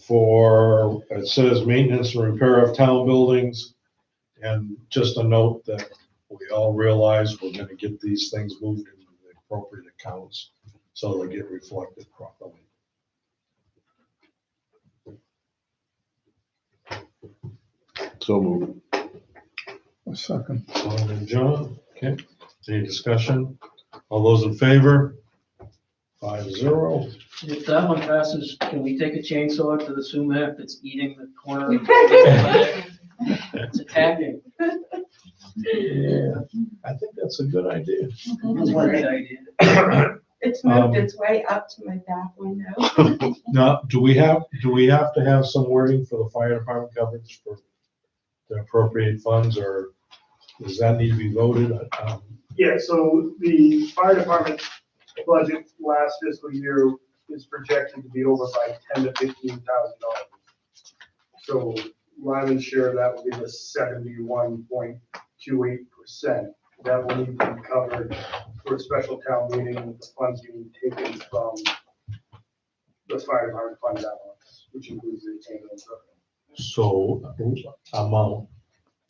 For, it says maintenance and repair of town buildings. And just a note that we all realize we're gonna get these things moved into the appropriate accounts so they get reflected properly. So moved. A second. Tom and John, okay, any discussion? All those in favor? 5-0. If that one passes, can we take a chainsaw to the sumac that's eating the corner? of the- It's attacking. Yeah, I think that's a good idea. It's a great idea. It's moved its way up to my back window. Now, do we have to have some wording for the fire department coverage for the appropriate funds, or does that need to be voted? Yeah, so the fire department budget last fiscal year is projected to be over by $10,000 to $15,000. So Lyman's share of that will give us 71.28%. That will need to be covered for a special town meeting with the funds being taken from the fire department fund balance, which includes the ambulance revenue. So, amount,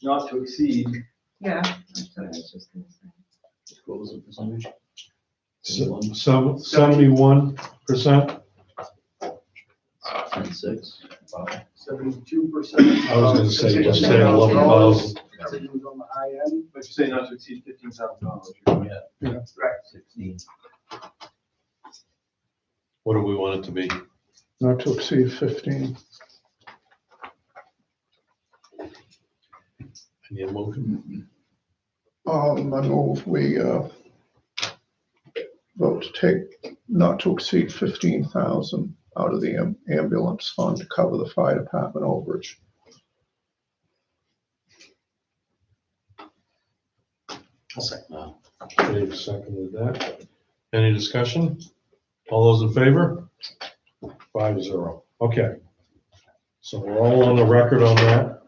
Not to exceed. Yeah, that's what I was just gonna say. What was the percentage? 71%? 6. 72%. I was gonna say, just say 11,000. Everything's on the high end. But you say not to exceed $15,000. Right. 16. What do we want it to be? Not to exceed 15. I need a motion. I move we vote to take not to exceed 15,000 out of the ambulance fund to cover the fire department overage. I'll say no. Dave seconded that. Any discussion? All those in favor? 5-0. Okay. So we're all on the record on that.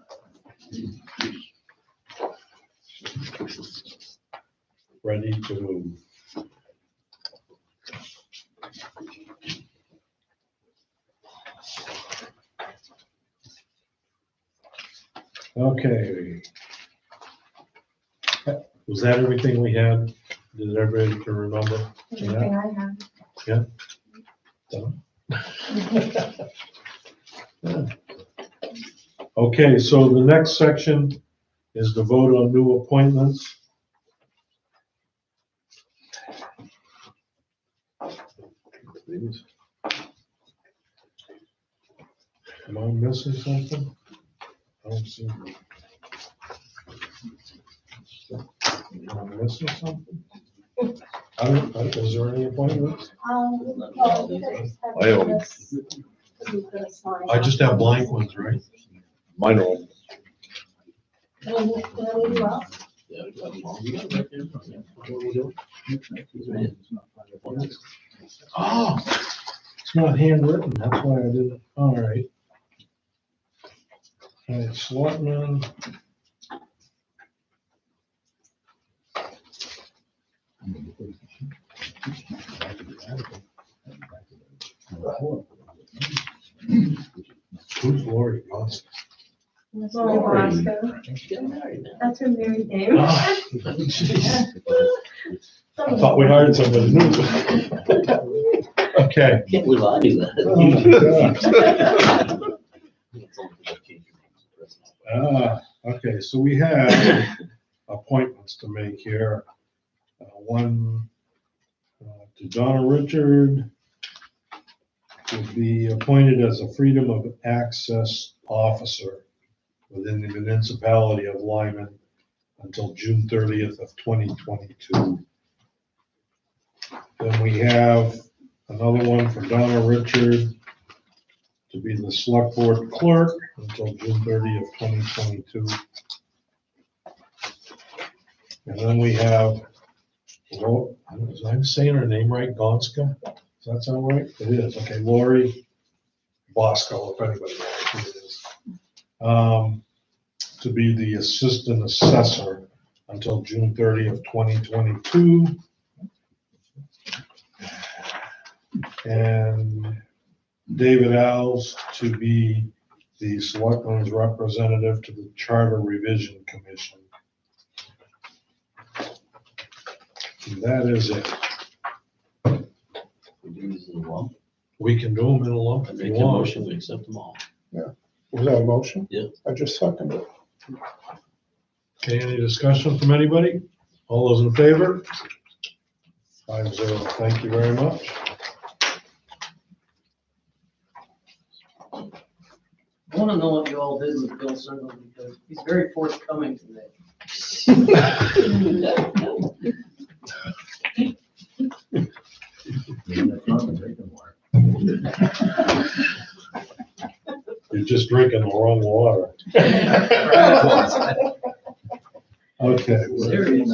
Ready to move. Okay. Was that everything we had? Did everybody can remember? Everything I have. Yeah. Done. Yeah. Okay, so the next section is to vote on new appointments. Please. Am I missing something? I don't see. Am I missing something? Is there any appointments? Well, you guys have I don't. this, that you could assign. I just have blank ones, right? Mine are all. Can I leave you out? Oh, it's not handwritten, that's why I didn't, all right. All right, Selectmen. Who's Lori Boston? Lori Bosco. That's her married name. Ah, jeez. I thought we hired somebody new. Okay. Can't believe I knew Oh, that. Okay, so we have appointments to make here. One to Donna Richard will be appointed as a Freedom of Access Officer within the municipality of Lyman until June 30th of 2022. Then we have another one for Donna Richard to be the select board clerk until June 30th, 2022. And then we have Well, was I saying her name right? Gonska? Does that sound right? It is. Okay, Lori Bosco, if anybody knows who it is. To be the assistant assessor until June 30th, 2022. And David Alves to be the selectman's representative to the Charter Revision Commission. And that is it. We can do them in a lump if you want. We accept them all. Was that a motion? Yeah. I just seconded it. Okay, any discussion from anybody? All those in favor? 5-0. Thank you very much. I want to know what you all did with Bill Circle because he's very forthcoming today. You're just drinking the wrong water. Okay. Serious.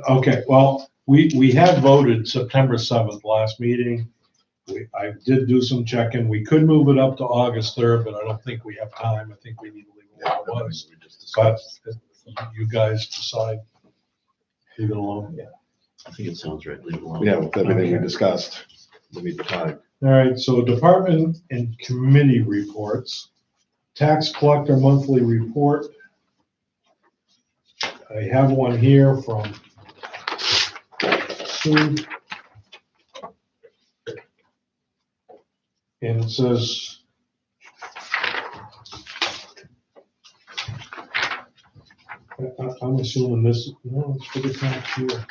Okay, well, we had voted September 7th last meeting. I did do some checking. We could move it up to August 3rd, but I don't think we have time. I think we need to leave it where it was. But you guys decide. Leave it alone. Yeah. I think it sounds right. Leave it alone. Yeah, with everything we discussed, we need the time. All right, so department and committee reports. Tax collector monthly report. I have one here from Sue. And it says, I'm assuming this, no, it's for the tax year.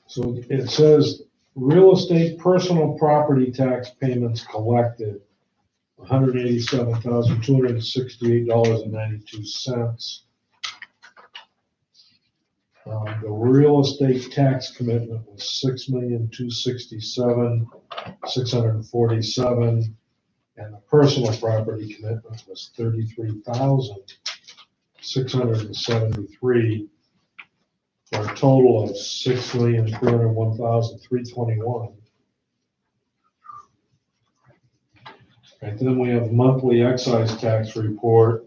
So it says, real estate personal property tax payments collected, $187,268.92. The real estate tax commitment was $6,267,647, and the personal property commitment was $33,673, for a total of $6,301,321. And then we have monthly excise tax report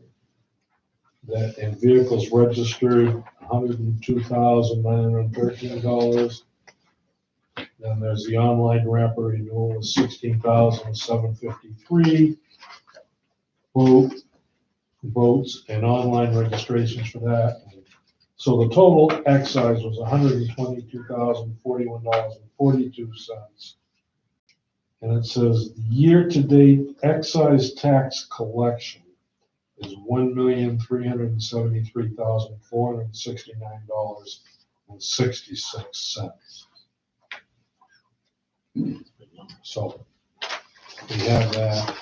that in vehicles registered, $102,913. Then there's the online wrapper renewal of $16,753. Votes and online registrations for that. So the total excise was $122,041.42. And it says year-to-date excise tax collection is $1,373,469.66. So we have that.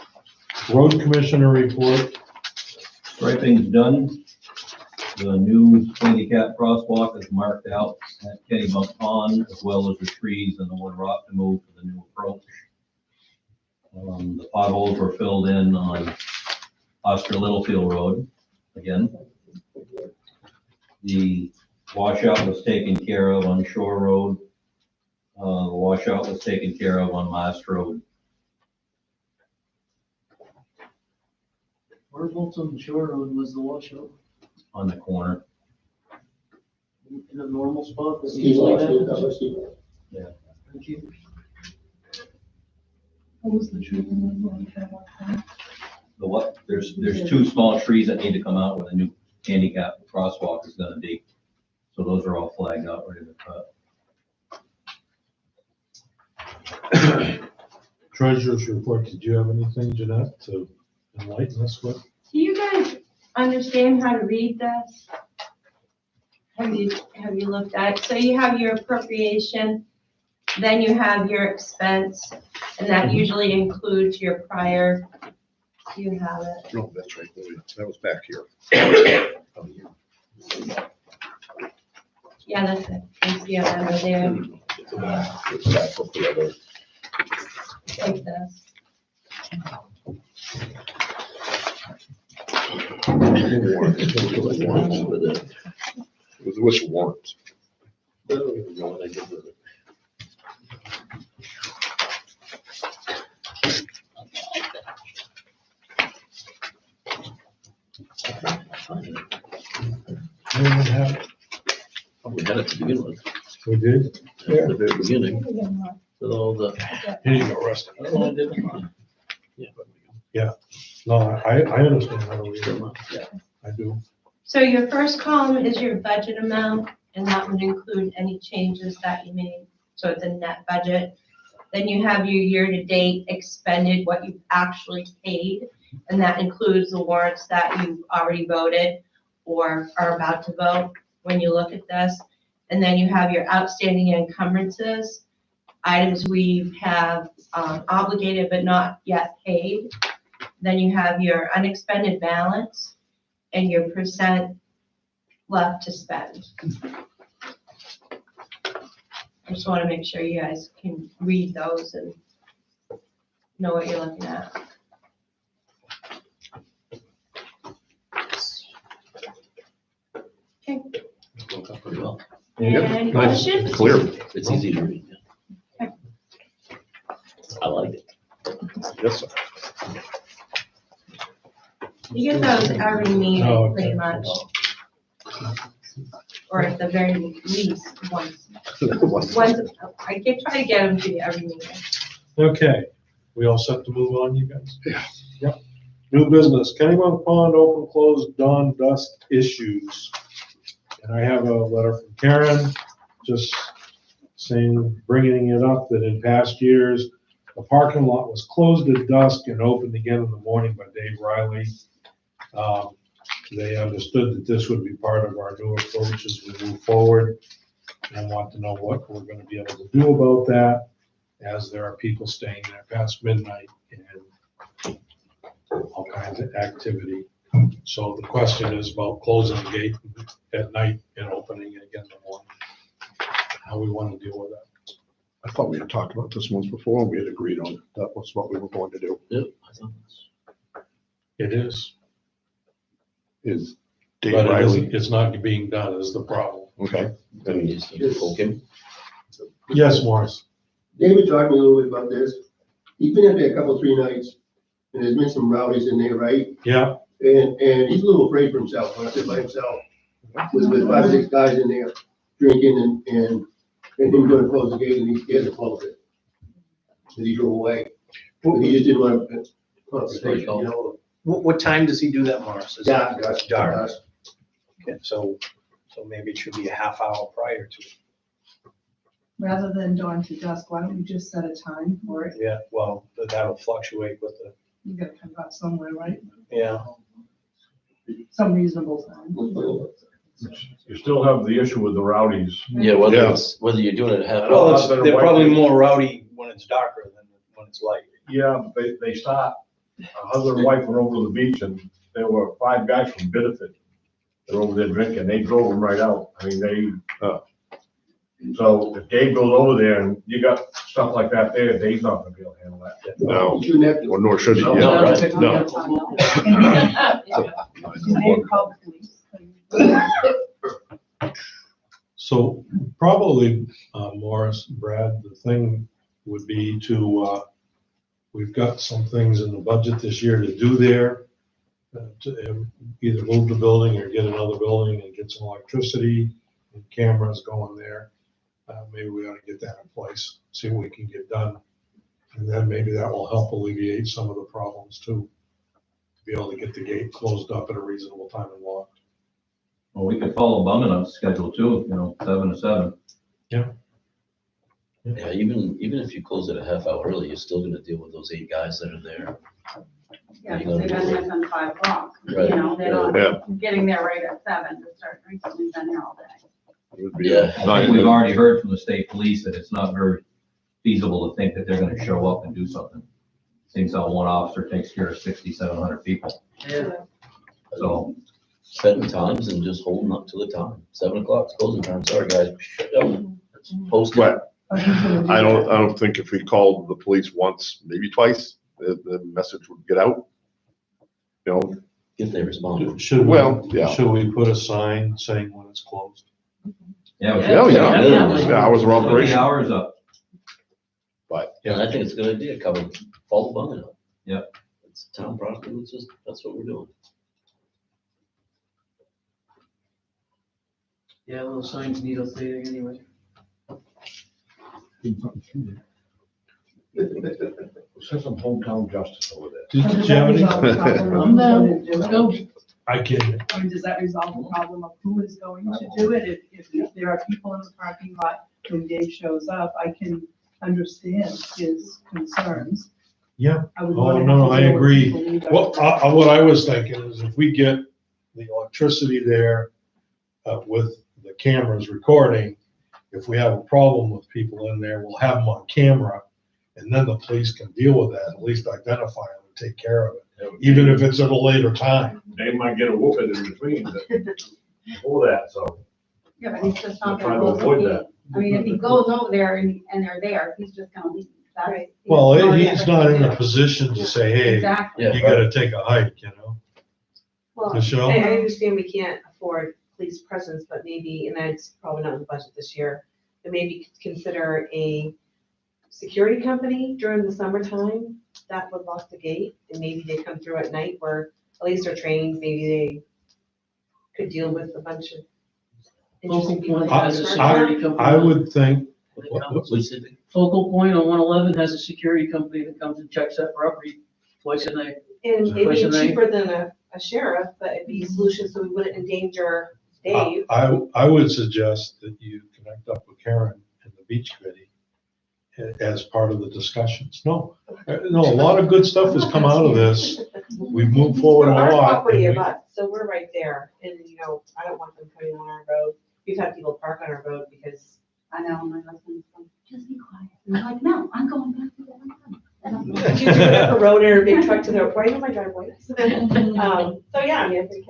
Road commissioner report. Striping's done. The new handicap crosswalk is marked out at Kennybunk Pond, as well as the trees and the wood rock to move for the new approach. The potholes were filled in on Oscar Littlefield Road again. The washout was taken care of on Shore Road. The washout was taken care of on Last Road. Whereabouts on the Shore Road was the washout? On the corner. In a normal spot? That Steve usually lost it, happens? that was Steve. Yeah. Thank you. What was the tree removal on Kennybunk? The what? There's two small trees that need to come out where the new handicap crosswalk is gonna be. So those are all flagged out, ready to cut. Treasurer's report. Did you have anything, Jeanette, to enlighten us with? Do you guys understand how to read this? Have you looked at it? So you have your appropriation, then you have your expense, and that usually includes your prior. Do you have it? No, that's right. That was back here. Oh, yeah. Yeah, that's it. I see it under there. It's that with the other. like this. Warrants with it. With which warrants? I don't even know what I did with it. Oh, we had it to begin with. We did? At the very beginning, with all the. Here you go, Rusty. Oh, I did mine. Yeah, but No, I understand how to read it. yeah. I do. So your first column is your budget amount, and that would include any changes that you made. So it's a net budget. Then you have your year-to-date expended, what you've actually paid, and that includes the warrants that you've already voted or are about to vote when you look at this. And then you have your outstanding encumbrances, items we have obligated but not yet paid. Then you have your unexpended balance and your percent left to spend. I just want to make sure you guys can read those and know what you're looking at. Okay. Worked out pretty well. Any Nice. questions? Clear. It's easy to read. Yeah. I like it. Yes, sir. You get those every Oh, meeting, okay. pretty much. Or at the very least, once. I try to get them to you every meeting. Okay, we all set to move on, you guys? Yeah. Yep. New business, Kennybunk Pond open, closed, dawn dusk issues. And I have a letter from Karen, just saying, bringing it up that in past years, the parking lot was closed at dusk and opened again in the morning by Dave Riley. They understood that this would be part of our new approach as we move forward, and want to know what we're gonna be able to do about that, as there are people staying there past midnight and all kinds of activity. So the question is about closing the gate at night and opening it again in the morning. How we want to deal with that. I thought we had talked about this once before, and we had agreed on it. That was what we were going to do. Yep. I thought that's- It is, Is Dave but it Riley, isn't, it's not being done is the problem. okay? And you just poke him. Yes, Morris? David talked to me a little bit about this. He's been up there a couple, 3 nights, and there's been some rowdies in there, right? Yeah, And he's a little afraid for himself, when I say by himself, with 5 or 6 guys in there drinking and him going to close the gate, and he's scared to close it. And he drove away. But he just didn't want to, you know. What time does he do that, Morris? Is it Dark. Dark. Okay, so maybe it should be a half hour prior to it. Rather than dawn to dusk, why don't we just set a time for it? Yeah, well, that'll fluctuate with the, You gotta come out somewhere, right? yeah. Some reasonable time. You still have the issue with the rowdies. Yeah, whether you're doing it at half hour. Well, they're probably more rowdy when it's darker than when it's light. Yeah, but they start, a husband and wife went over to the beach and there were 5 guys from Biddeford. They're over there drinking, they drove them right out. I mean, so if Dave goes over there and you got stuff like that there, Dave's not gonna be able to handle that. No, You shouldn't have to. or nor should he. No, Yeah. right. No. so probably, Morris, Brad, the thing would be to, we've got some things in the budget this year to do there. To either move the building or get another building and get some electricity and cameras going there. Maybe we ought to get that in place, see what we can get done. And then maybe that will help alleviate some of the problems too. Be able to get the gate closed up at a reasonable time and locked. Well, we could follow Bunganut's schedule too, 7 to 7. Yeah, even if you close it a half hour early, you're still gonna deal with those 8 guys that are there. Yeah, because they got there from 5 o'clock, Right. they're not Yeah. getting there right at 7 to start drinking, we've been there all day. It would be Yeah. I think we've already heard from the state police that it's not very feasible to think that they're gonna show up and do something. Seems how one officer takes care of 6,700 people. Yeah. So, Setting times and just holding up to the time. 7 o'clock's closing time. Sorry, guys. Shut up. It's posted. Right. Or he's gonna do I that? don't think if we called the police once, maybe twice, the message would get out. You know, If they respond. Should Well, we, yeah. should we put a sign saying when it's closed? Yeah, the hours of The operation, hours up. but, And I think it's a good idea, cover, follow the bungalow. Yep. It's town property, that's what we're doing. Yeah, those signs need updating anyway. Send some hometown justice over there. Did you have any? I'm down, let's go. I can, I mean, does that resolve the problem of who is going to do it? If there are people in the parking lot when Dave shows up, I can understand his concerns. yeah. I would Oh, want to no, I know what agree. people need. Well, what I was thinking is if we get the electricity there with the cameras recording, if we have a problem with people in there, we'll have them on camera, and then the police can deal with that, at least identify them and take care of it, even if it's at a later time. They might get a whooping in between, but before that, so. Yeah, but he's just I'm not trying gonna to go. avoid that. I mean, if he goes over there and they're there, he's just gonna leave. That's- Well, he's not in a position to say, hey, Exactly. you gotta take a hike, you know? Well, Michelle? I understand we can't afford police presence, but maybe, and that's probably not in the budget this year, but maybe consider a security company during the summertime that would lock the gate, and maybe they come through at night where at least they're trained, maybe they could deal with a bunch of interesting people. Point that has a come security through. company. I would think, Focal Point on 111 has a security company that comes and checks that property twice a night. And it'd Twice be a night. cheaper than a sheriff, but it'd be a solution so we wouldn't endanger Dave. I would suggest that you connect up with Karen and the beach committee as part of the discussions. No, a lot of good stuff has come out of this. We've moved forward a Our lot. property and abuts, so we're right there, and I don't want them coming on our road. We've had people park on our road because. I know, my husband's like, just be quiet. And I'm like, no, I'm going back to the. She's going up the road in her big truck to the, right in my driveway. So yeah, I mean, I think.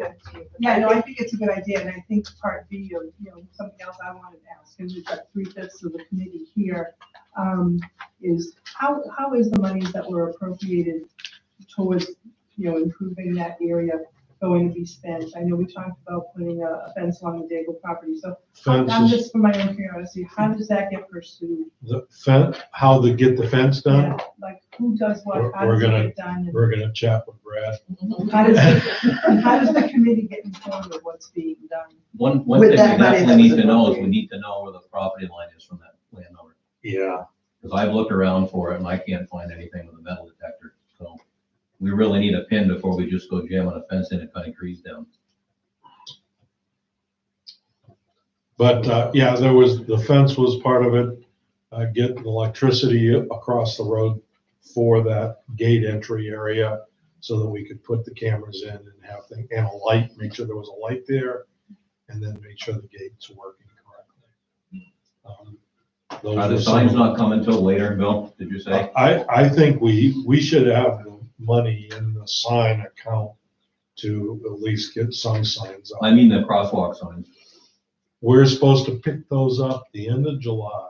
Yeah, no, I think it's a good idea, and I think part B, or, something else I wanted to ask, and we've got 3/5 of the committee here, is how is the monies that were appropriated towards, improving that area going to be spent? I know we talked about putting a fence along the Daigle property, so I'm Fences. just, for my own curiosity, how does that get pursued? The fence, how to get the fence done? Yeah, like, who does what, how We're does it gonna, get done? we're gonna chat with Brad. How does the committee get informed of what's being done? One With thing we that money definitely that need was to know is we appropriated. need to know where the property line is from that landowner. Yeah. Because I've looked around for it and I can't find anything with a metal detector. So we really need a pin before we just go jamming a fence in and cutting trees down. But, yeah, the fence was part of it, getting electricity across the road for that gate entry area so that we could put the cameras in and have things, and a light, make sure there was a light there, and then make sure the gate's working correctly. Those Are the are signs some- not coming till later, Bill? Did you say? I think we should have the money in the sign account to at least get some signs up. I mean the crosswalk signs. We're supposed to pick those up the end of July.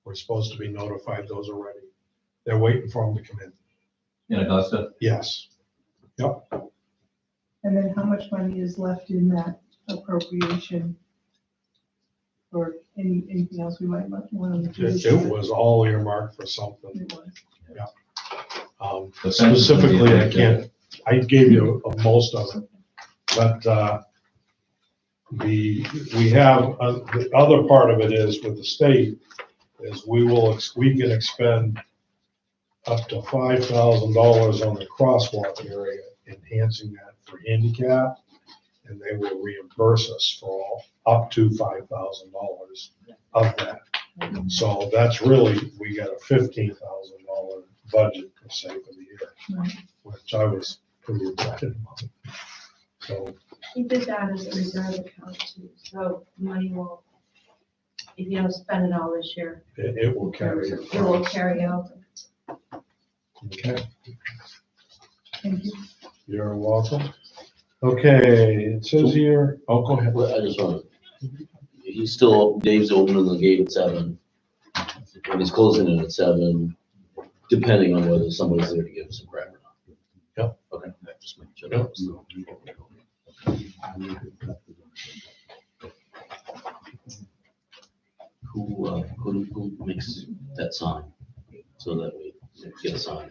We're supposed to be notified those are ready. They're waiting for them to come in. In Augusta? Yes. Yep. And then how much money is left in that appropriation? Or anything else we might want to. It was all earmarked for something. It was. Yeah. The fence is gonna be Specifically, I effective. can't, I gave you most of it, but, we have, the other part of it is with the state, is we can expend up to $5,000 on the crosswalk area, enhancing that for handicap, and they will reimburse us for all, up to $5,000 of that. So that's really, we got a $15,000 budget per se for the year, Right. which I was pretty excited about. So, He did that as a reserve account too, so money will, if you don't spend it all this year, it will carry. it will carry over. Okay, Thank you. you're welcome. Okay, it says here, oh, go ahead. Well, I just want Dave's opening the gate at 7. If he's closing in at 7, depending on whether somebody's there to give us some crap or not. Yep. Okay, just making sure. Yep. Who makes that sign so that we get a sign?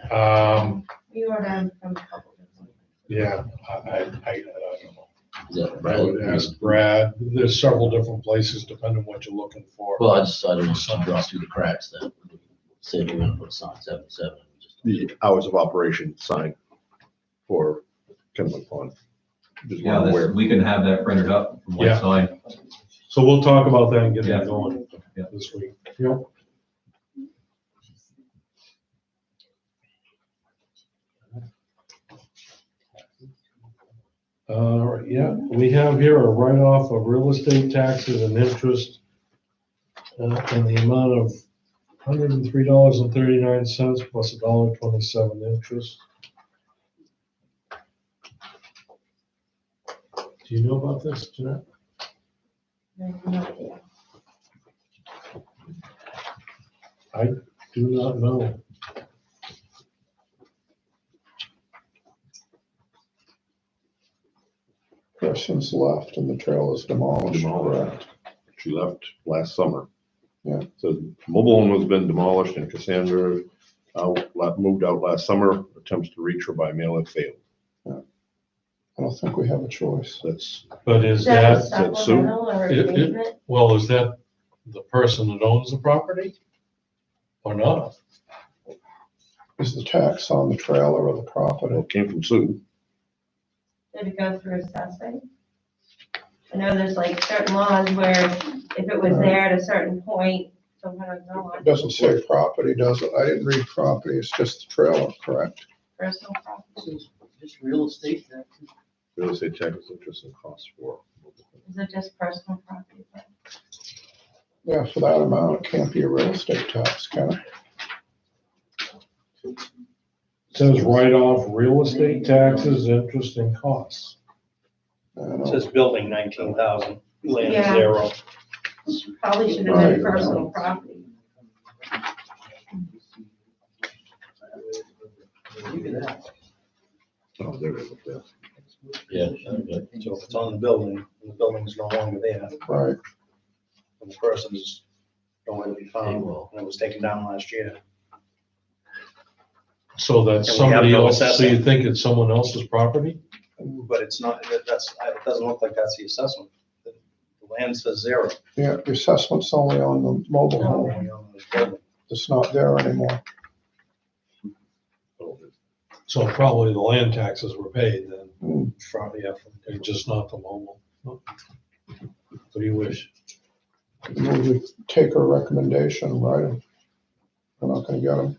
We ordered from a couple. Yeah, I don't know. Is that I Brad? would ask Brad. There's several different places depending on what you're looking for. Well, I don't want to drop through the cracks that, say we're gonna put a sign 7-7. The hours of operation sign for Kennewick Pond. Just Yeah, where. we can have that printed up from one Yeah. side. So we'll talk about that and get Yeah. that going Yeah. this week. Yep. All right, yeah, we have here a write-off of real estate taxes and interest in the amount of $103.39 plus $1.27 interest. Do you know about this, Jeanette? I have no idea. I do not know. Person's left and the trail is demolished, correct? She left last summer. Yeah. So mobile home has been demolished and Cassandra moved out last summer. Attempts to reach her by mail have failed. I don't think we have a choice. That's, But is Is that a that, supplemental or it- it- abatement? well, is that the person that owns the property? Or not? Is the tax on the trailer or the property? it came from Sue. Did it go through assessing? I know there's like certain laws where if it was there at a certain point, sometimes no It one, doesn't say property, does it? I didn't read property, it's just the trailer, correct? personal property. Just real estate taxes. Real estate taxes, interest and costs for. Is it just personal property? Yeah, for that amount, it can't be a real estate tax, can it? Says write-off real estate taxes, interest and costs. I It don't know. says building 19,000, land Yeah. 0. Probably should have Right. been personal property. Oh, there it is. Yeah, okay. So if it's on the building, and the building's no longer there, Right, and the person's nowhere to be found, and it was taken down last year. So that's And we have somebody no else, so you assessment. think it's someone else's property? But it's not, it doesn't look like that's the assessment. The land says 0. yeah, the assessment's only on the mobile home, Only on the building. it's not there anymore. So probably the land taxes were paid then, Yeah, and just not the mobile. What do you wish? We would take her recommendation, right? We're not gonna get them.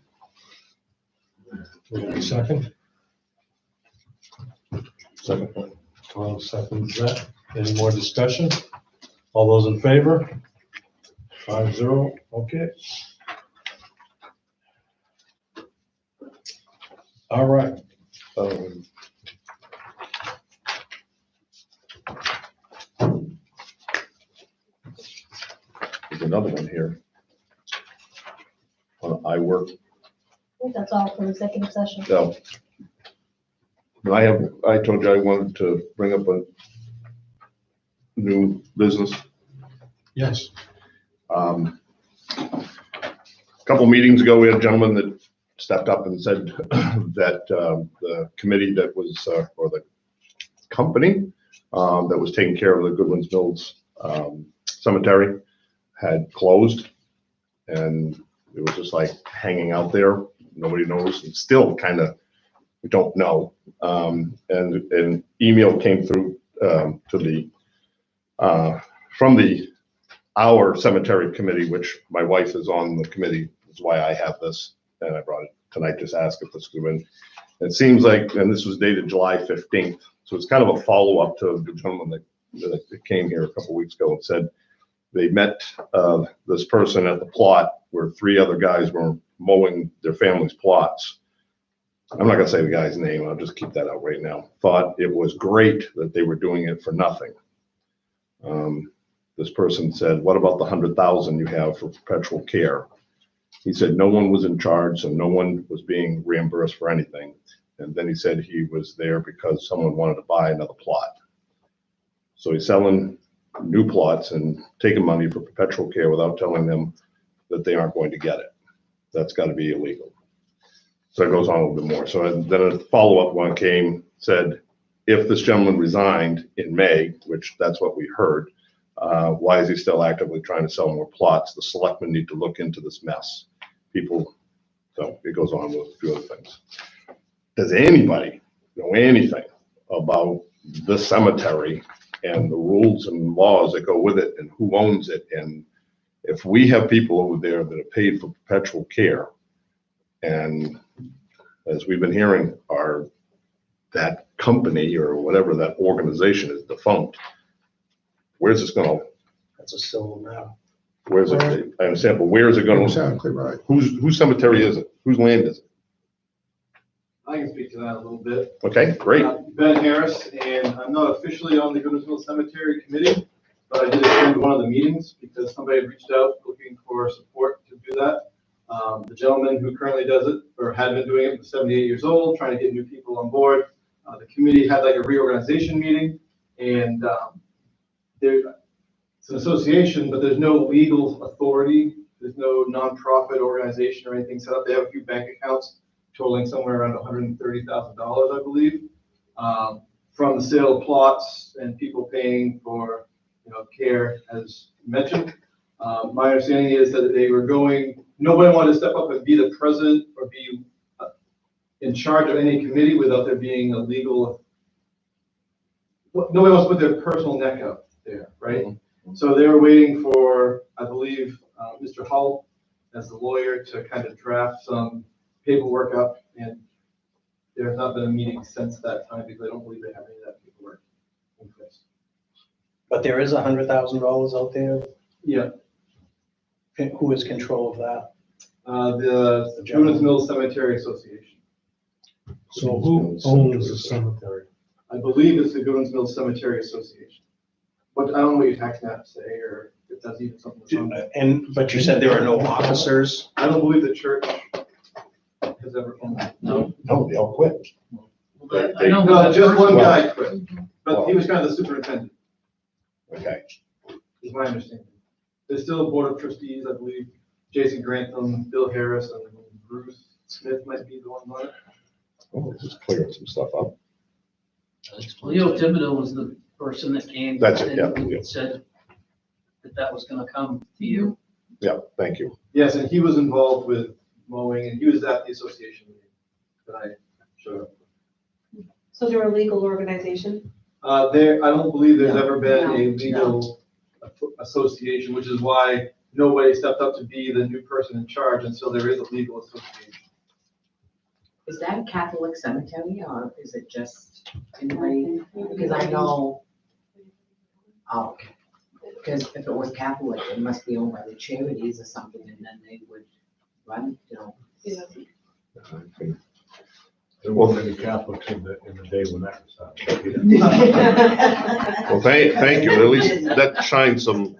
We have a second? Second. Well, seconds that. Any more discussion? All those in favor? 5-0, okay. All right. There's another one here. I work, I think that's all for executive session. so. I told you I wanted to bring up a new business. Yes. A Couple meetings ago, we had a gentleman that stepped up and said that the committee that was, or the company that was taking care of the Goodwin's Mills cemetery had closed. And it was just like hanging out there. Nobody knows. And still kind of, we don't know. And an email came through to the, from our cemetery committee, which my wife is on the committee, is why I have this. And I brought it tonight, just ask if this could win. It seems like, and this was dated July 15th. So it's kind of a follow-up to the gentleman that came here a couple weeks ago and said they met this person at the plot where 3 other guys were mowing their family's plots. I'm not gonna say the guy's name, I'll just keep that out right now. Thought it was great that they were doing it for nothing. This person said, what about the 100,000 you have for perpetual care? He said no one was in charge, so no one was being reimbursed for anything. And then he said he was there because someone wanted to buy another plot. So he's selling new plots and taking money for perpetual care without telling them that they aren't going to get it. That's got to be illegal. So it goes on a little bit more. So then a follow-up one came, said, if this gentleman resigned in May, which that's what we heard, why is he still actively trying to sell more plots? The selectmen need to look into this mess. People, so it goes on with a few other things. Does anybody know anything about the cemetery and the rules and laws that go with it and who owns it? And if we have people over there that are paid for perpetual care, and as we've been hearing, that company or whatever that organization is defunct, where's this gonna? That's a civil matter. Where's it? I understand, but where is it gonna? Exactly right. Whose cemetery is it? Whose land is it? I can speak to that a little bit. Okay, great. Ben Harris, and I'm not officially on the Goodness Mill Cemetery Committee, but I did attend one of the meetings because somebody had reached out looking for support to do that. The gentleman who currently does it, or had been doing it, was 78 years old, trying to get new people on board. The committee had like a reorganization meeting, and it's an association, but there's no legal authority. There's no nonprofit organization or anything set up. They have a few bank accounts totaling somewhere around $130,000, I believe, from the sale of plots and people paying for, care, as mentioned. My understanding is that they were nobody wanted to step up and be the president or be in charge of any committee without there being a legal. Nobody wants to put their personal neck out there, right? Mm-hmm. So they were waiting for, I believe, Mr. Hull as the lawyer to kind of draft some paperwork up, and there has not been a meeting since that time because I don't believe they have any of that paperwork in place. But there is $100,000 out there. Yeah. Who has control of that? The Goodness Mill Cemetery Association. So who owns the cemetery? I believe it's the Goodens Mill Cemetery Association. But I don't know what your tax map say, or if that's even something that's on there. But you said there are no officers? I don't believe the church has ever owned it. No, they all quit. No, just one guy quit, but he was kind of the superintendent. Okay. Is my understanding. There's still a board of trustees, I believe. Jason Grantham, Bill Harris, and Bruce Smith might be the one on it. Oh, just clearing some stuff up. Leo Thibodeau was the person that came. That's it, yeah. And said that was gonna come to you. Yeah, thank you. Yes, and he was involved with mowing, and he was at the association meeting that I showed up. So they're a legal organization? I don't believe there's ever been a legal association, which is why nobody stepped up to be the new person in charge until there is a legal association. Is that a Catholic cemetery or is it just anybody? Because I know, okay. Because if it was Catholic, it must be owned by the charities or something, and then they would run, There weren't any Catholics in the day when that was happening. Well, thank you. At least that shines some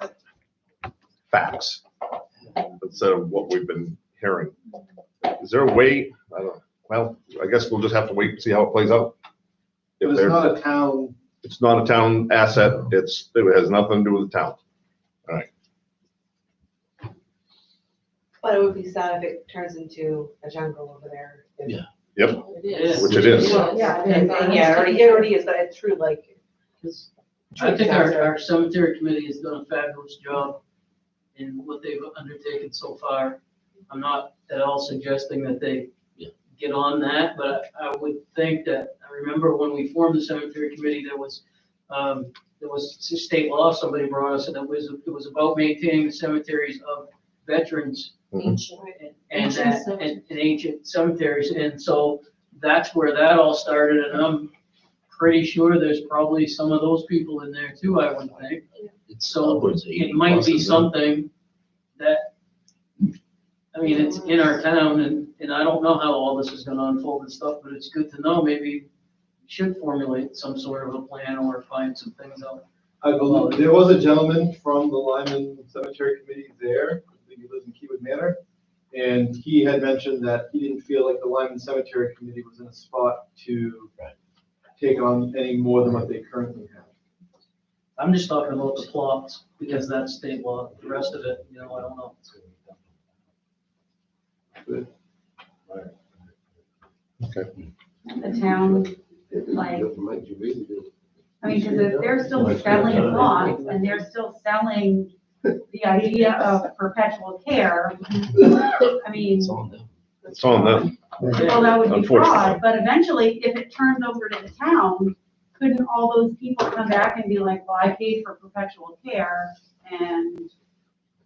facts instead of what we've been hearing. Is there a way? I don't know. Well, I guess we'll just have to wait and see how it plays out. It's not a town. It's not a town asset. It has nothing to do with the town. All right. But it would be sad if it turns into a jungle over there. Yeah. Yep. It is. Which it is. Yeah, it already is, but it's true, like. I think our cemetery committee has done a fabulous job in what they've undertaken so far. I'm not at all suggesting that they get on that, but I would think that, I remember when we formed the cemetery committee, there was state law somebody brought us, and it was about maintaining the cemeteries of veterans and ancient cemeteries. And so that's where that all started, and I'm pretty sure there's probably some of those people in there too, I would think. So it might be something that, I mean, it's in our town, and I don't know how all this is gonna unfold and stuff, but it's good to know. Maybe we should formulate some sort of a plan or find some things out. I believe there was a gentleman from the Lyman Cemetery Committee there. I believe he lives in Keywood Manor. And he had mentioned that he didn't feel like the Lyman Cemetery Committee was in a spot to take on any more than what they currently have. I'm just talking about the plots, because that's state law. The rest of it, I don't know. Okay. The town, like, I mean, because if they're still selling lots and they're still selling the idea of perpetual care, I mean. It's on them. Well, that would be Unfortunately. fraud, but eventually, if it turns over to the town, couldn't all those people come back and be like, well, I paid for perpetual care and,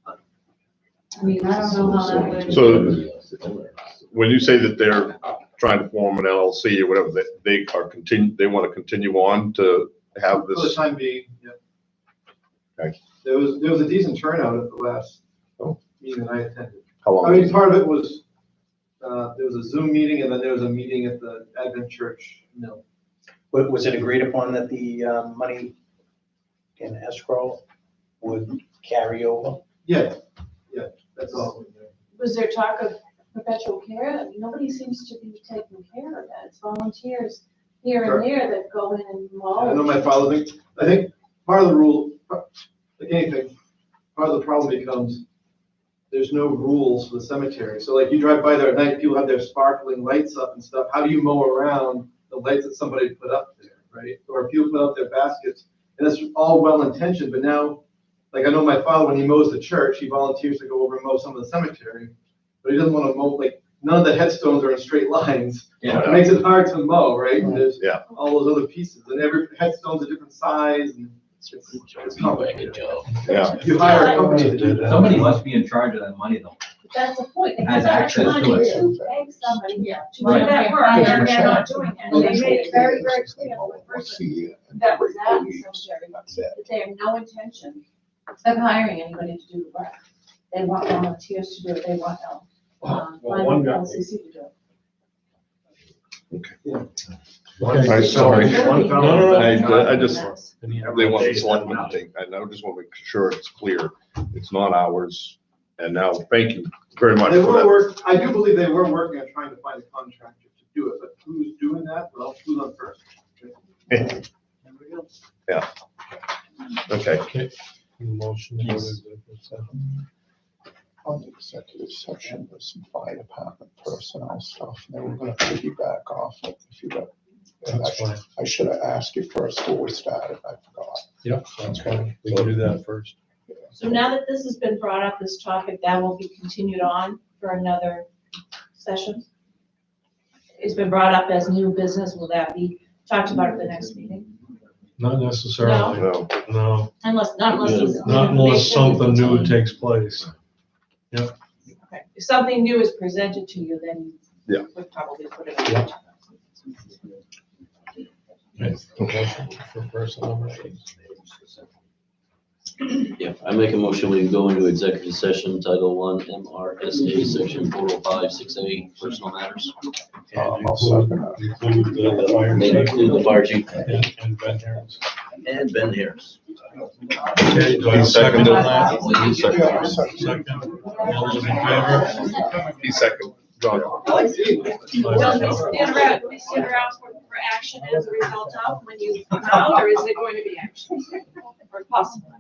I mean, I don't know how that would. So when you say that they're trying to form an LLC or whatever, they want to continue on to have For the this. time being, yeah. Okay. There was a decent turnout at the last meeting that I attended. How long? I mean, part of it was, there was a Zoom meeting and then there was a meeting at the Advent Church Mill. Was it agreed upon that the money in escrow would carry over? Yeah, that's all. Was there talk of perpetual care? Nobody seems to be taking care of that. It's volunteers here and there that go in and mow. I know my father thinks, I think part of the rule, like anything, part of the problem becomes there's no rules for the cemetery. So like you drive by there at night, people have their sparkling lights up and stuff. How do you mow around the lights that somebody put up there, right? Or people put up their baskets, and it's all well intentioned, but now, like I know my father, when he mows the church, he volunteers to go over and mow some of the cemetery, but he doesn't want to mow, like, none of the headstones are in straight lines. Yeah. It makes it hard to mow, right? And there's Yeah. all those other pieces, and every headstone's a different size, and it's complicated. Yeah. You hire a company to do that. Somebody must be in charge of that money though. That's the point. They Has have access to money it. to pay somebody to do Right. that work, and they're not doing it. And they made it very, very clear to the person that was at the cemetery, that they have no intention of hiring anybody to do the work. They want volunteers to do it, they want, one guy- LCC to do it. I'm sorry. No. I just, they want the selectmen to take, I just want to make sure it's clear. It's not ours. And now, thank you very much They for were that. I do believe they were working on trying to find a contractor to do it, but who's doing that? Well, who's on first? Yeah. Okay. Motion. to go to executive session. On the executive session, there's some fire department personnel stuff, and they were gonna piggyback off it if you got. That's fine. I should have asked you first before we started, I forgot. Yep, that's fine. We can do that first. So now that this has been brought up, this topic, that will be continued on for another session? It's been brought up as new business, will that be talked about at the next meeting? Not necessarily. No. Unless, not unless. it's- Not unless something new takes place. Yep. Okay. If something new is presented to you, then Yeah. you would probably put it on. For personnel matters. Yeah, I make a motion, we go into executive session, Title I, MRSA, Section 405-6A, personal matters. I'll second that. Include the fire May chief. include the fire chief And Ben Harris. and Ben Harris. Okay, do I have a second on that? Yeah, second. Second. All those in favor? He second. John. Will we stand around for action as a result of when you come out, or is it going to be action? Or possible?